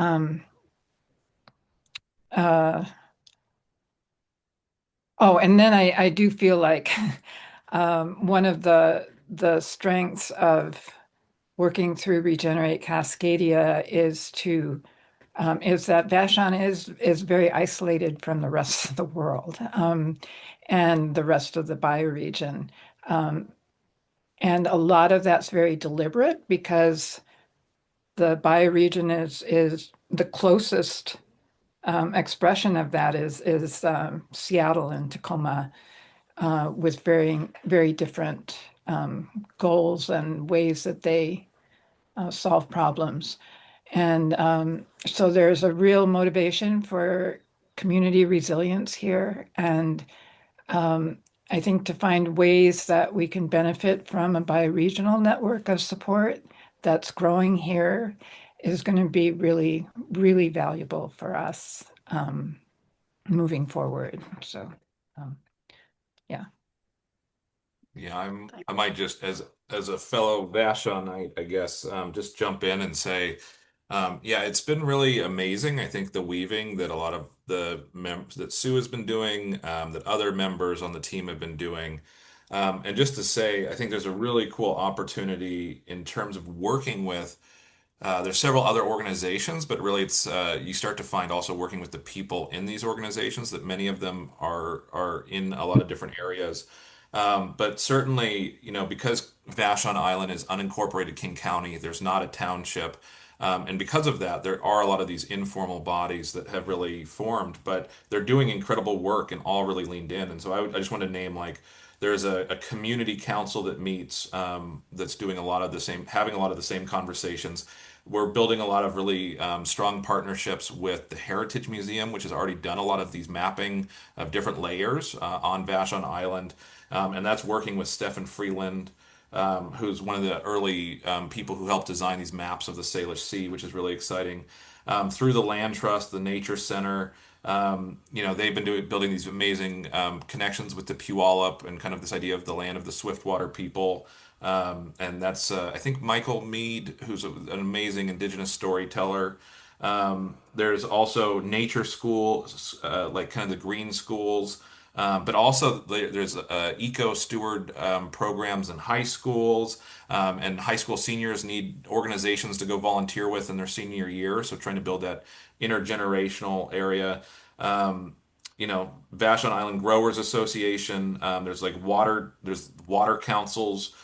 oh, and then I do feel like one of the strengths of working through Regenerate Cascadia is that Vashon is very isolated from the rest of the world, and the rest of the bioregion. And a lot of that's very deliberate because the bioregion is the closest expression of that is Seattle and Tacoma, with very different goals and ways that they solve problems. And so there's a real motivation for community resilience here. And I think to find ways that we can benefit from a bioregional network of support that's growing here is going to be really, really valuable for us moving forward. So, yeah. Yeah, I might just as a fellow Vashonite, I guess, just jump in and say, yeah, it's been really amazing. I think the weaving that a lot of the members that Sue has been doing, that other members on the team have been doing. And just to say, I think there's a really cool opportunity in terms of working with there's several other organizations, but really it's you start to find also working with the people in these organizations that many of them are in a lot of different areas. But certainly, because Vashon Island is unincorporated King County, there's not a township. And because of that, there are a lot of these informal bodies that have really formed, but they're doing incredible work and all really leaned in. And so I just want to name like there's a community council that meets that's doing a lot of the same, having a lot of the same conversations. We're building a lot of really strong partnerships with the Heritage Museum, which has already done a lot of these mapping of different layers on Vashon Island. And that's working with Stefan Freeland, who's one of the early people who helped design these maps of the Salish Sea, which is really exciting. Through the Land Trust, the Nature Center, they've been building these amazing connections with the Puyallup and kind of this idea of the land of the Swiftwater people. And that's, I think, Michael Mead, who's an amazing Indigenous storyteller. There's also nature schools, like kind of the green schools. But also there's eco steward programs in high schools, and high school seniors need organizations to go volunteer with in their senior year. So trying to build that intergenerational area. Vashon Island Growers Association. There's water councils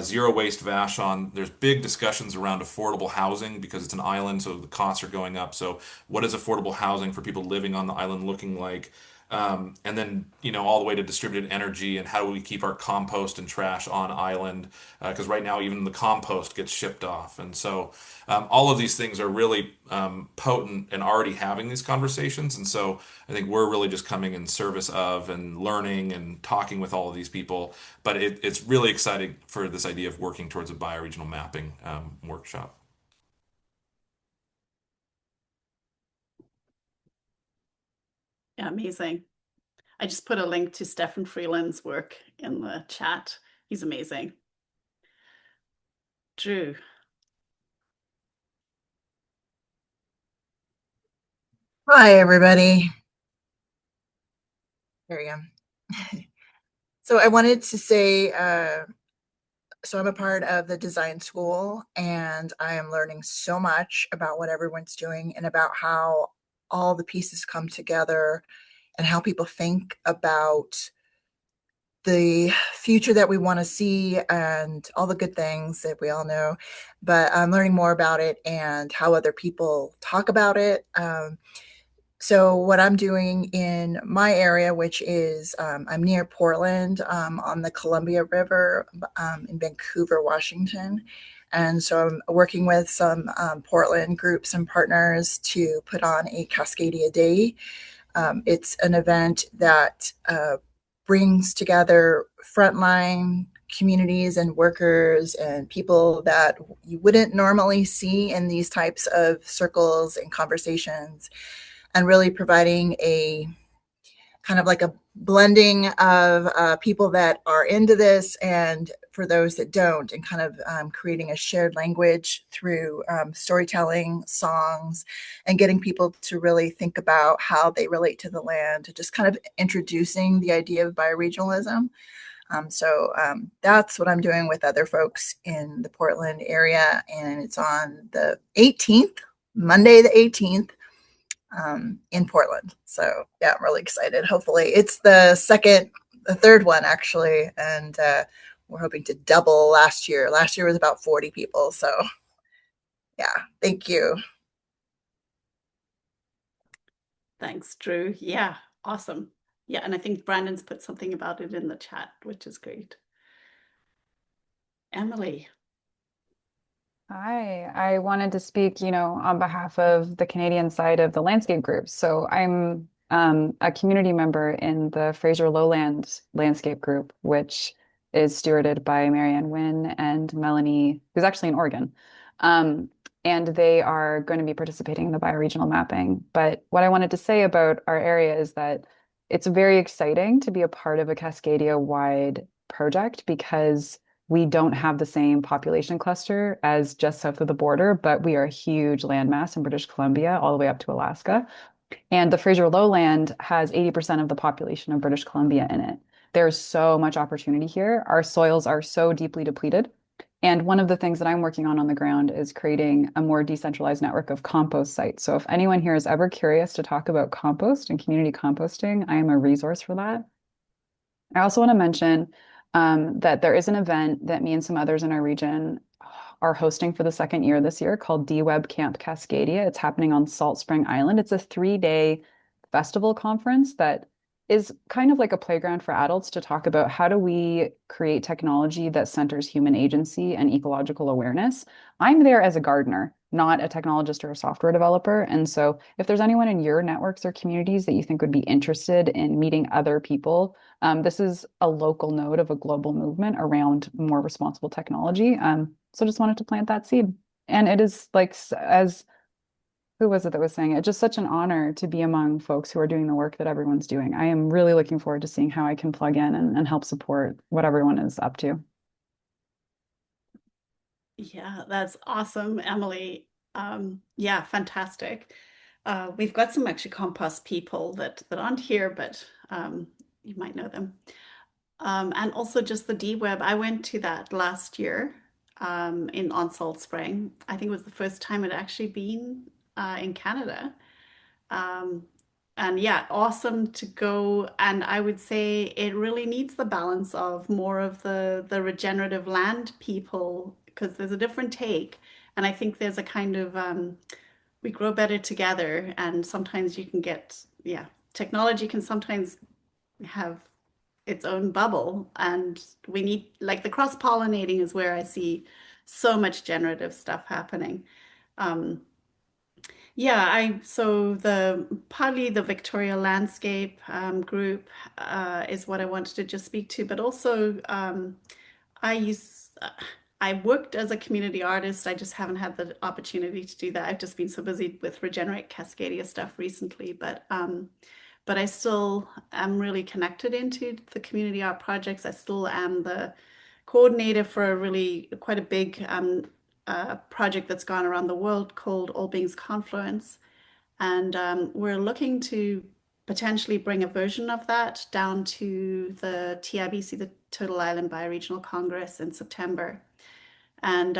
Zero waste Vashon. There's big discussions around affordable housing because it's an island, so the costs are going up. So what is affordable housing for people living on the island looking like? And then, all the way to distributed energy and how do we keep our compost and trash on island? Because right now, even the compost gets shipped off. And so, all of these things are really potent and already having these conversations. And so, I think we're really just coming in service of and learning and talking with all of these people. But it's really exciting for this idea of working towards a bioregional mapping workshop. Yeah, amazing. I just put a link to Stefan Freeland's work in the chat. He's amazing. Drew. Hi, everybody. There we go. So I wanted to say, so I'm a part of the design school, and I am learning so much about what everyone's doing and about how all the pieces come together and how people think about the future that we want to see and all the good things that we all know. But I'm learning more about it and how other people talk about it. So what I'm doing in my area, which is I'm near Portland on the Columbia River in Vancouver, Washington. And so I'm working with some Portland groups and partners to put on a Cascadia Day. It's an event that brings together frontline communities and workers and people that you wouldn't normally see in these types of circles and conversations, and really providing a kind of like a blending of people that are into this and for those that don't, and kind of creating a shared language through storytelling, songs, and getting people to really think about how they relate to the land, just kind of introducing the idea of bioregionalism. So that's what I'm doing with other folks in the Portland area, and it's on the 18th, Monday the 18th, in Portland. So yeah, I'm really excited. Hopefully it's the third one actually, and we're hoping to double last year. Last year was about 40 people. So yeah, thank you. Thanks, Drew. Yeah, awesome. Yeah, and I think Brandon's put something about it in the chat, which is great. Emily. Hi, I wanted to speak, on behalf of the Canadian side of the landscape group. So I'm a community member in the Fraser Lowland Landscape Group, which is stewarded by Marianne Wynn and Melanie, who's actually in Oregon. And they are going to be participating in the bioregional mapping. But what I wanted to say about our area is that it's very exciting to be a part of a Cascadia-wide project because we don't have the same population cluster as just south of the border, but we are a huge landmass in British Columbia, all the way up to Alaska. And the Fraser Lowland has 80% of the population of British Columbia in it. There's so much opportunity here. Our soils are so deeply depleted. And one of the things that I'm working on the ground is creating a more decentralized network of compost sites. So if anyone here is ever curious to talk about compost and community composting, I am a resource for that. I also want to mention that there is an event that me and some others in our region are hosting for the second year this year called DWeb Camp Cascadia. It's happening on Salt Spring Island. It's a 3-day festival conference that is kind of like a playground for adults to talk about how do we create technology that centers human agency and ecological awareness. I'm there as a gardener, not a technologist or a software developer. And so if there's anyone in your networks or communities that you think would be interested in meeting other people, this is a local node of a global movement around more responsible technology. So just wanted to plant that seed. And it is like, as who was it that was saying it? Just such an honor to be among folks who are doing the work that everyone's doing. I am really looking forward to seeing how I can plug in and help support what everyone is up to. Yeah, that's awesome, Emily. Yeah, fantastic. We've got some actually compost people that aren't here, but you might know them. And also just the DWeb. I went to that last year on Salt Spring. I think it was the first time it actually been in Canada. and yeah, awesome to go. And I would say it really needs the balance of more of the regenerative land people, because there's a different take. And I think there's a kind of we grow better together, and sometimes you can get, yeah, technology can sometimes have its own bubble, and we need, like, the cross-pollinating is where I see so much generative stuff happening. Um, yeah, so the partly the Victoria Landscape group is what I wanted to just speak to, but also I use I worked as a community artist. I just haven't had the opportunity to do that. I've just been so busy with Regenerate Cascadia stuff recently, but I still am really connected into the community art projects. I still am the coordinator for a really quite a big project that's gone around the world called All Beings Confluence. And we're looking to potentially bring a version of that down to the TIBC, the Turtle Island Bioregional Congress, in September. And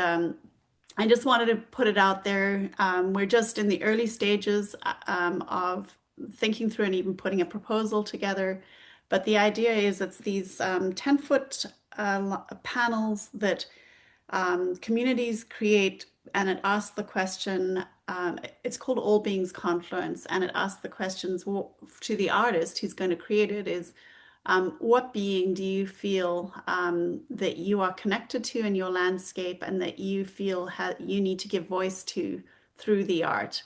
I just wanted to put it out there. We're just in the early stages of thinking through and even putting a proposal together. But the idea is it's these 10-foot panels that communities create, and it asks the question, it's called All Beings Confluence, and it asks the questions to the artist who's going to create it is, what being do you feel that you are connected to in your landscape, and that you feel you need to give voice to through the art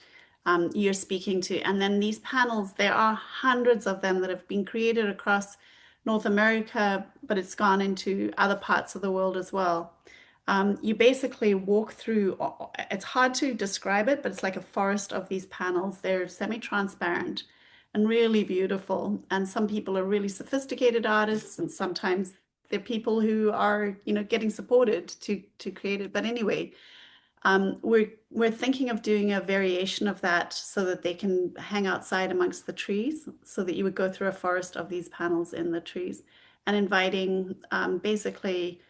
you're speaking to? And then these panels, there are hundreds of them that have been created across North America, but it's gone into other parts of the world as well. You basically walk through, it's hard to describe it, but it's like a forest of these panels. They're semi-transparent and really beautiful. And some people are really sophisticated artists, and sometimes they're people who are, getting supported to create it. But anyway, we're thinking of doing a variation of that so that they can hang outside amongst the trees, so that you would go through a forest of these panels in the trees, and inviting basically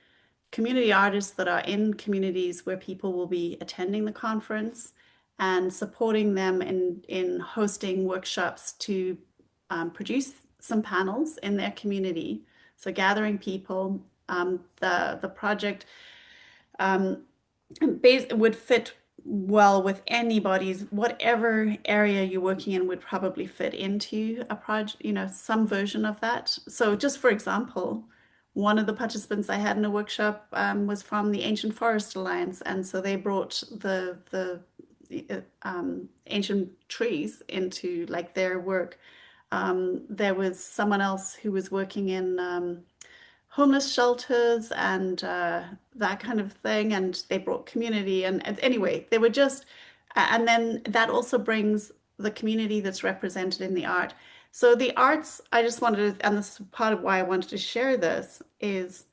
community artists that are in communities where people will be attending the conference, and supporting them in hosting workshops to produce some panels in their community. So gathering people, the project would fit well with anybody's, whatever area you're working in would probably fit into a project, some version of that. So just for example, one of the participants I had in a workshop was from the Ancient Forest Alliance, and so they brought the ancient trees into like their work. There was someone else who was working in homeless shelters and that kind of thing, and they brought community, and anyway, they were just, and then that also brings the community that's represented in the art. So the arts, I just wanted to, and this is part of why I wanted to share this, is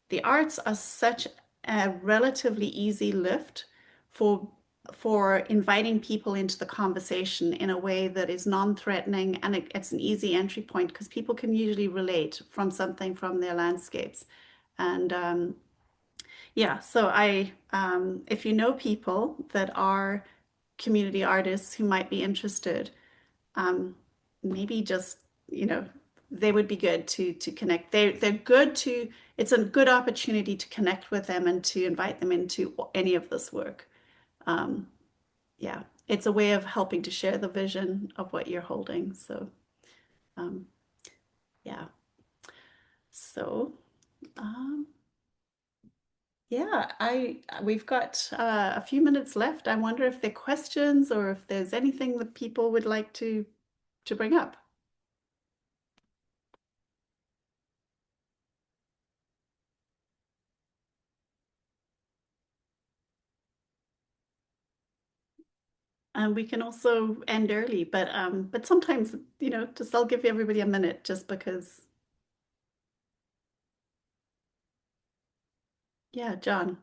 the arts are such a relatively easy lift for inviting people into the conversation in a way that is non-threatening, and it's an easy entry point because people can usually relate from something from their landscapes. And yeah, so if you know people that are community artists who might be interested, maybe just, they would be good to connect. They're good to, it's a good opportunity to connect with them and to invite them into any of this work. Yeah, it's a way of helping to share the vision of what you're holding. So, yeah. So, yeah, we've got a few minutes left. I wonder if there are questions or if there's anything that people would like to bring up. And we can also end early, but sometimes, just I'll give everybody a minute just because. Yeah, John.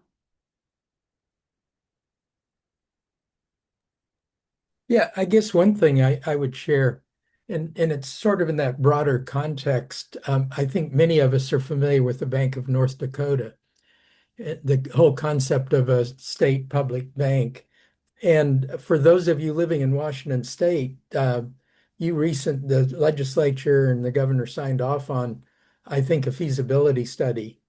Yeah, I guess one thing I would share, and it's sort of in that broader context. I think many of us are familiar with the Bank of North Dakota, the whole concept of a state public bank. And for those of you living in Washington State, the legislature and the governor signed off on, I think, a feasibility study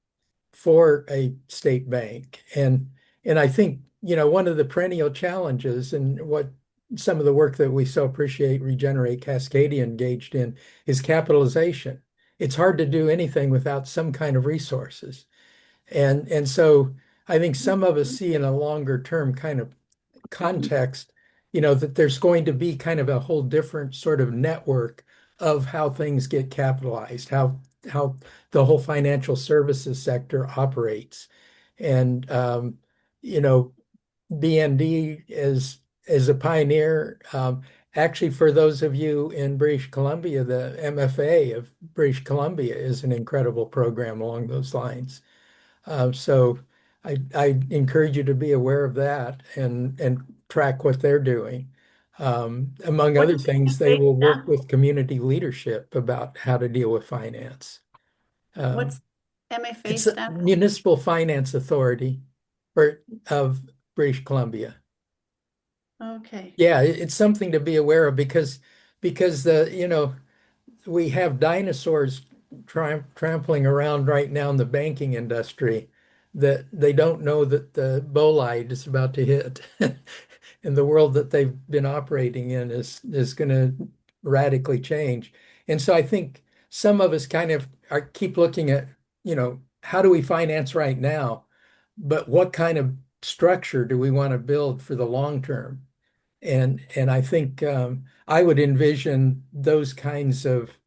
for a state bank. And I think, one of the perennial challenges and what some of the work that we so appreciate Regenerate Cascadia engaged in is capitalization. It's hard to do anything without some kind of resources. And so I think some of us see in a longer term kind of context, that there's going to be kind of a whole different sort of network of how things get capitalized, how the whole financial services sector operates. And BND is a pioneer. Actually, for those of you in British Columbia, the MFA of British Columbia is an incredible program along those lines. So I encourage you to be aware of that and track what they're doing. Among What other does things, they MFA will work stand with community leadership about how to deal with finance. What's MFA It's a stand for? Municipal Finance Authority of British Columbia. Okay. Yeah, it's something to be aware of because we have dinosaurs trampling around right now in the banking industry that they don't know that the bolide is about to hit. And the world that they've been operating in is going to radically change. And so I think some of us kind of keep looking at, how do we finance right now? But what kind of structure do we want to build for the long term? And I think I would envision those kinds of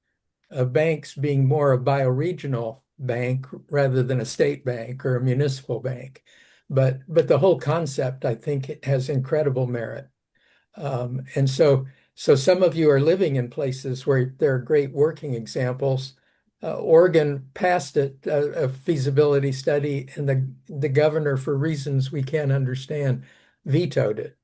banks being more a bioregional bank rather than a state bank or a municipal bank. But the whole concept, I think, it has incredible merit. And so some of you are living in places where there are great working examples. Oregon passed it, a feasibility study, and the governor, for reasons we can't understand, vetoed it.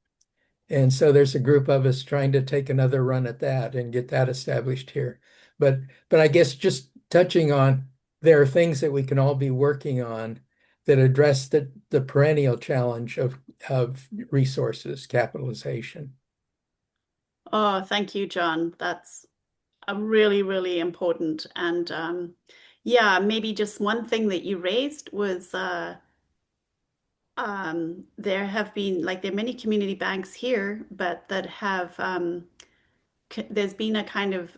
And so there's a group of us trying to take another run at that and get that established here. But I guess just touching on, there are things that we can all be working on that address the perennial challenge of resources capitalization. Oh, thank you, John. That's a really, really important. And yeah, maybe just one thing that you raised was there have been there are many community banks here, but that have there's been a kind of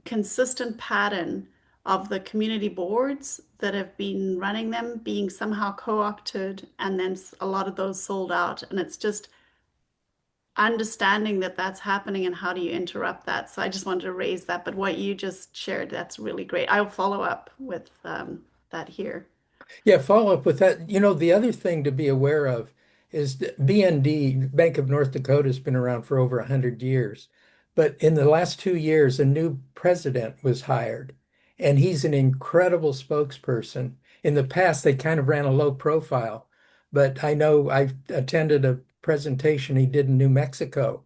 consistent pattern of the community boards that have been running them being somehow co-opted, and then a lot of those sold out. And it's just understanding that that's happening and how do you interrupt that. So I just wanted to raise that. But what you just shared, that's really great. I'll follow up with that here. Yeah, follow up with that. The other thing to be aware of is that BND, Bank of North Dakota, has been around for over 100 years. But in the last 2 years, a new president was hired, and he's an incredible spokesperson. In the past, they kind of ran a low profile, but I know I attended a presentation he did in New Mexico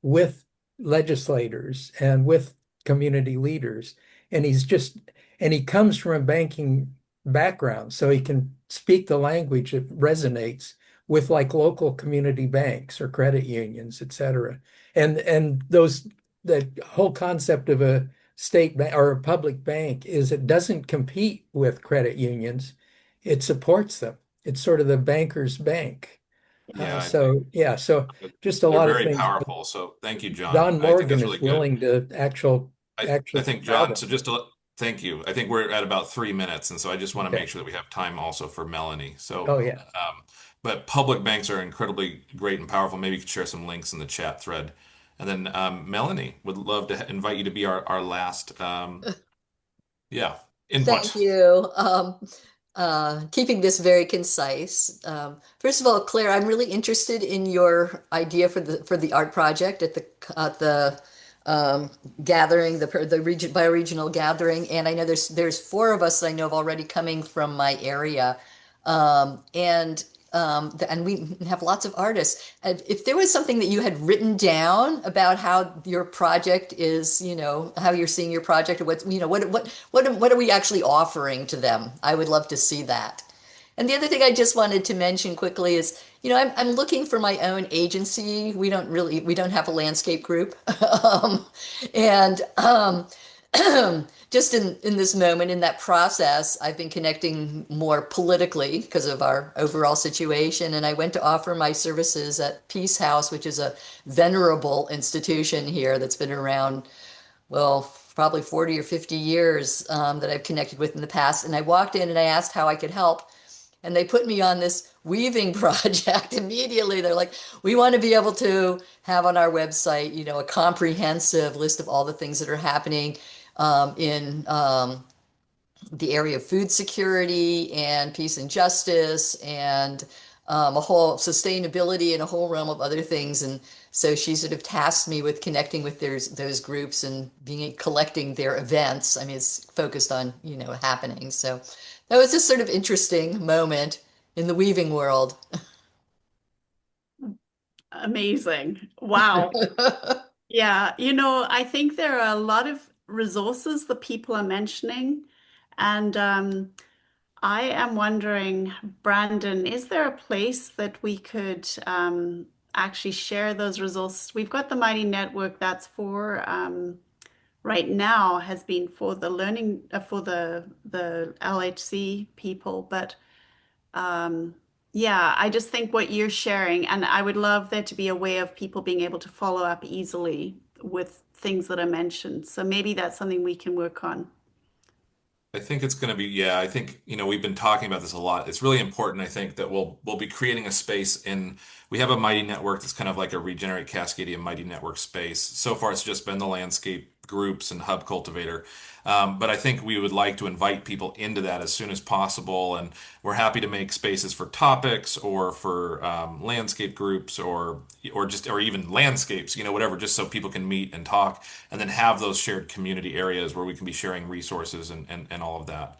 with legislators and with community leaders. And he comes from a banking background, so he can speak the language that resonates with local community banks or credit unions, et cetera. And the whole concept of a state bank or a public bank is it doesn't compete with credit unions, it supports them. It's sort of the banker's bank. Yeah, So just a they're lot of very things. powerful. So thank you, John. Don I think Morgan that's is really good. willing to actually I think, John, solve so thank you. I think we're at about 3 minutes, and so I just want to Okay. make sure that we have time also for Melanie. So, Oh, yeah. But public banks are incredibly great and powerful. Maybe you could share some links in the chat thread. And then Melanie, would love to invite you to be our last, input. Thank you. Keeping this very concise. First of all, Claire, I'm really interested in your idea for the art project at the gathering, the region bioregional gathering, and I know there's 4 of us that I know of already coming from my area, and we have lots of artists. And if there was something that you had written down about how your project is, how you're seeing your project, or what are we actually offering to them? I would love to see that. And the other thing I just wanted to mention quickly is, I'm looking for my own agency. We don't have a landscape group. Um, and just in this moment, in that process, I've been connecting more politically because of our overall situation. And I went to offer my services at Peace House, which is a venerable institution here that's been around, well, probably 40 or 50 years, that I've connected with in the past. And I walked in and I asked how I could help. And they put me on this weaving project immediately. They're like, we want to be able to have on our website, a comprehensive list of all the things that are happening in the area of food security and peace and justice and a whole sustainability and a whole realm of other things. And so she sort of tasked me with connecting with those groups and collecting their events. I mean, it's focused on, happenings. So that was a sort of interesting moment in the weaving world. Amazing. Wow. Yeah, I think there are a lot of resources that people are mentioning. And I am wondering, Brandon, is there a place that we could actually share those resources? We've got the Mighty Network that's for right now has been for the learning for the LHC people, but yeah, I just think what you're sharing, and I would love there to be a way of people being able to follow up easily with things that are mentioned. So maybe that's something we can work on. I think it's going to be, yeah, I think, we've been talking about this a lot. It's really important, I think, that we'll be creating a space we have a Mighty Network that's kind of like a Regenerate Cascadia Mighty Network space. So far, it's just been the landscape groups and Hub Cultivator. But I think we would like to invite people into that as soon as possible. And we're happy to make spaces for topics or for landscape groups or even landscapes, whatever, just so people can meet and talk and then have those shared community areas where we can be sharing resources and all of that.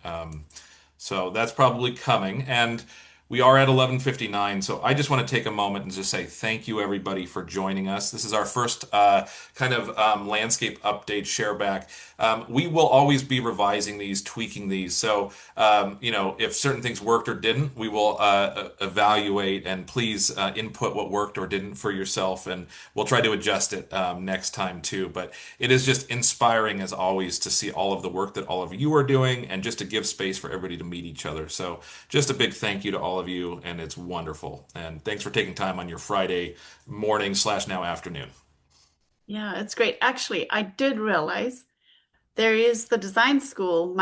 So that's probably coming. And we are at 11:59, so I just want to take a moment and just say thank you, everybody, for joining us. This is our first kind of landscape update share back. We will always be revising these, tweaking these. So, if certain things worked or didn't, we will evaluate and please input what worked or didn't for yourself, and we'll try to adjust it next time too. But it is just inspiring, as always, to see all of the work that all of you are doing and just to give space for everybody to meet each other. So, just a big thank you to all of you, and it's wonderful. And thanks for taking time on your Friday morning / now afternoon. Yeah, it's great. Actually, I did realize there is the design school.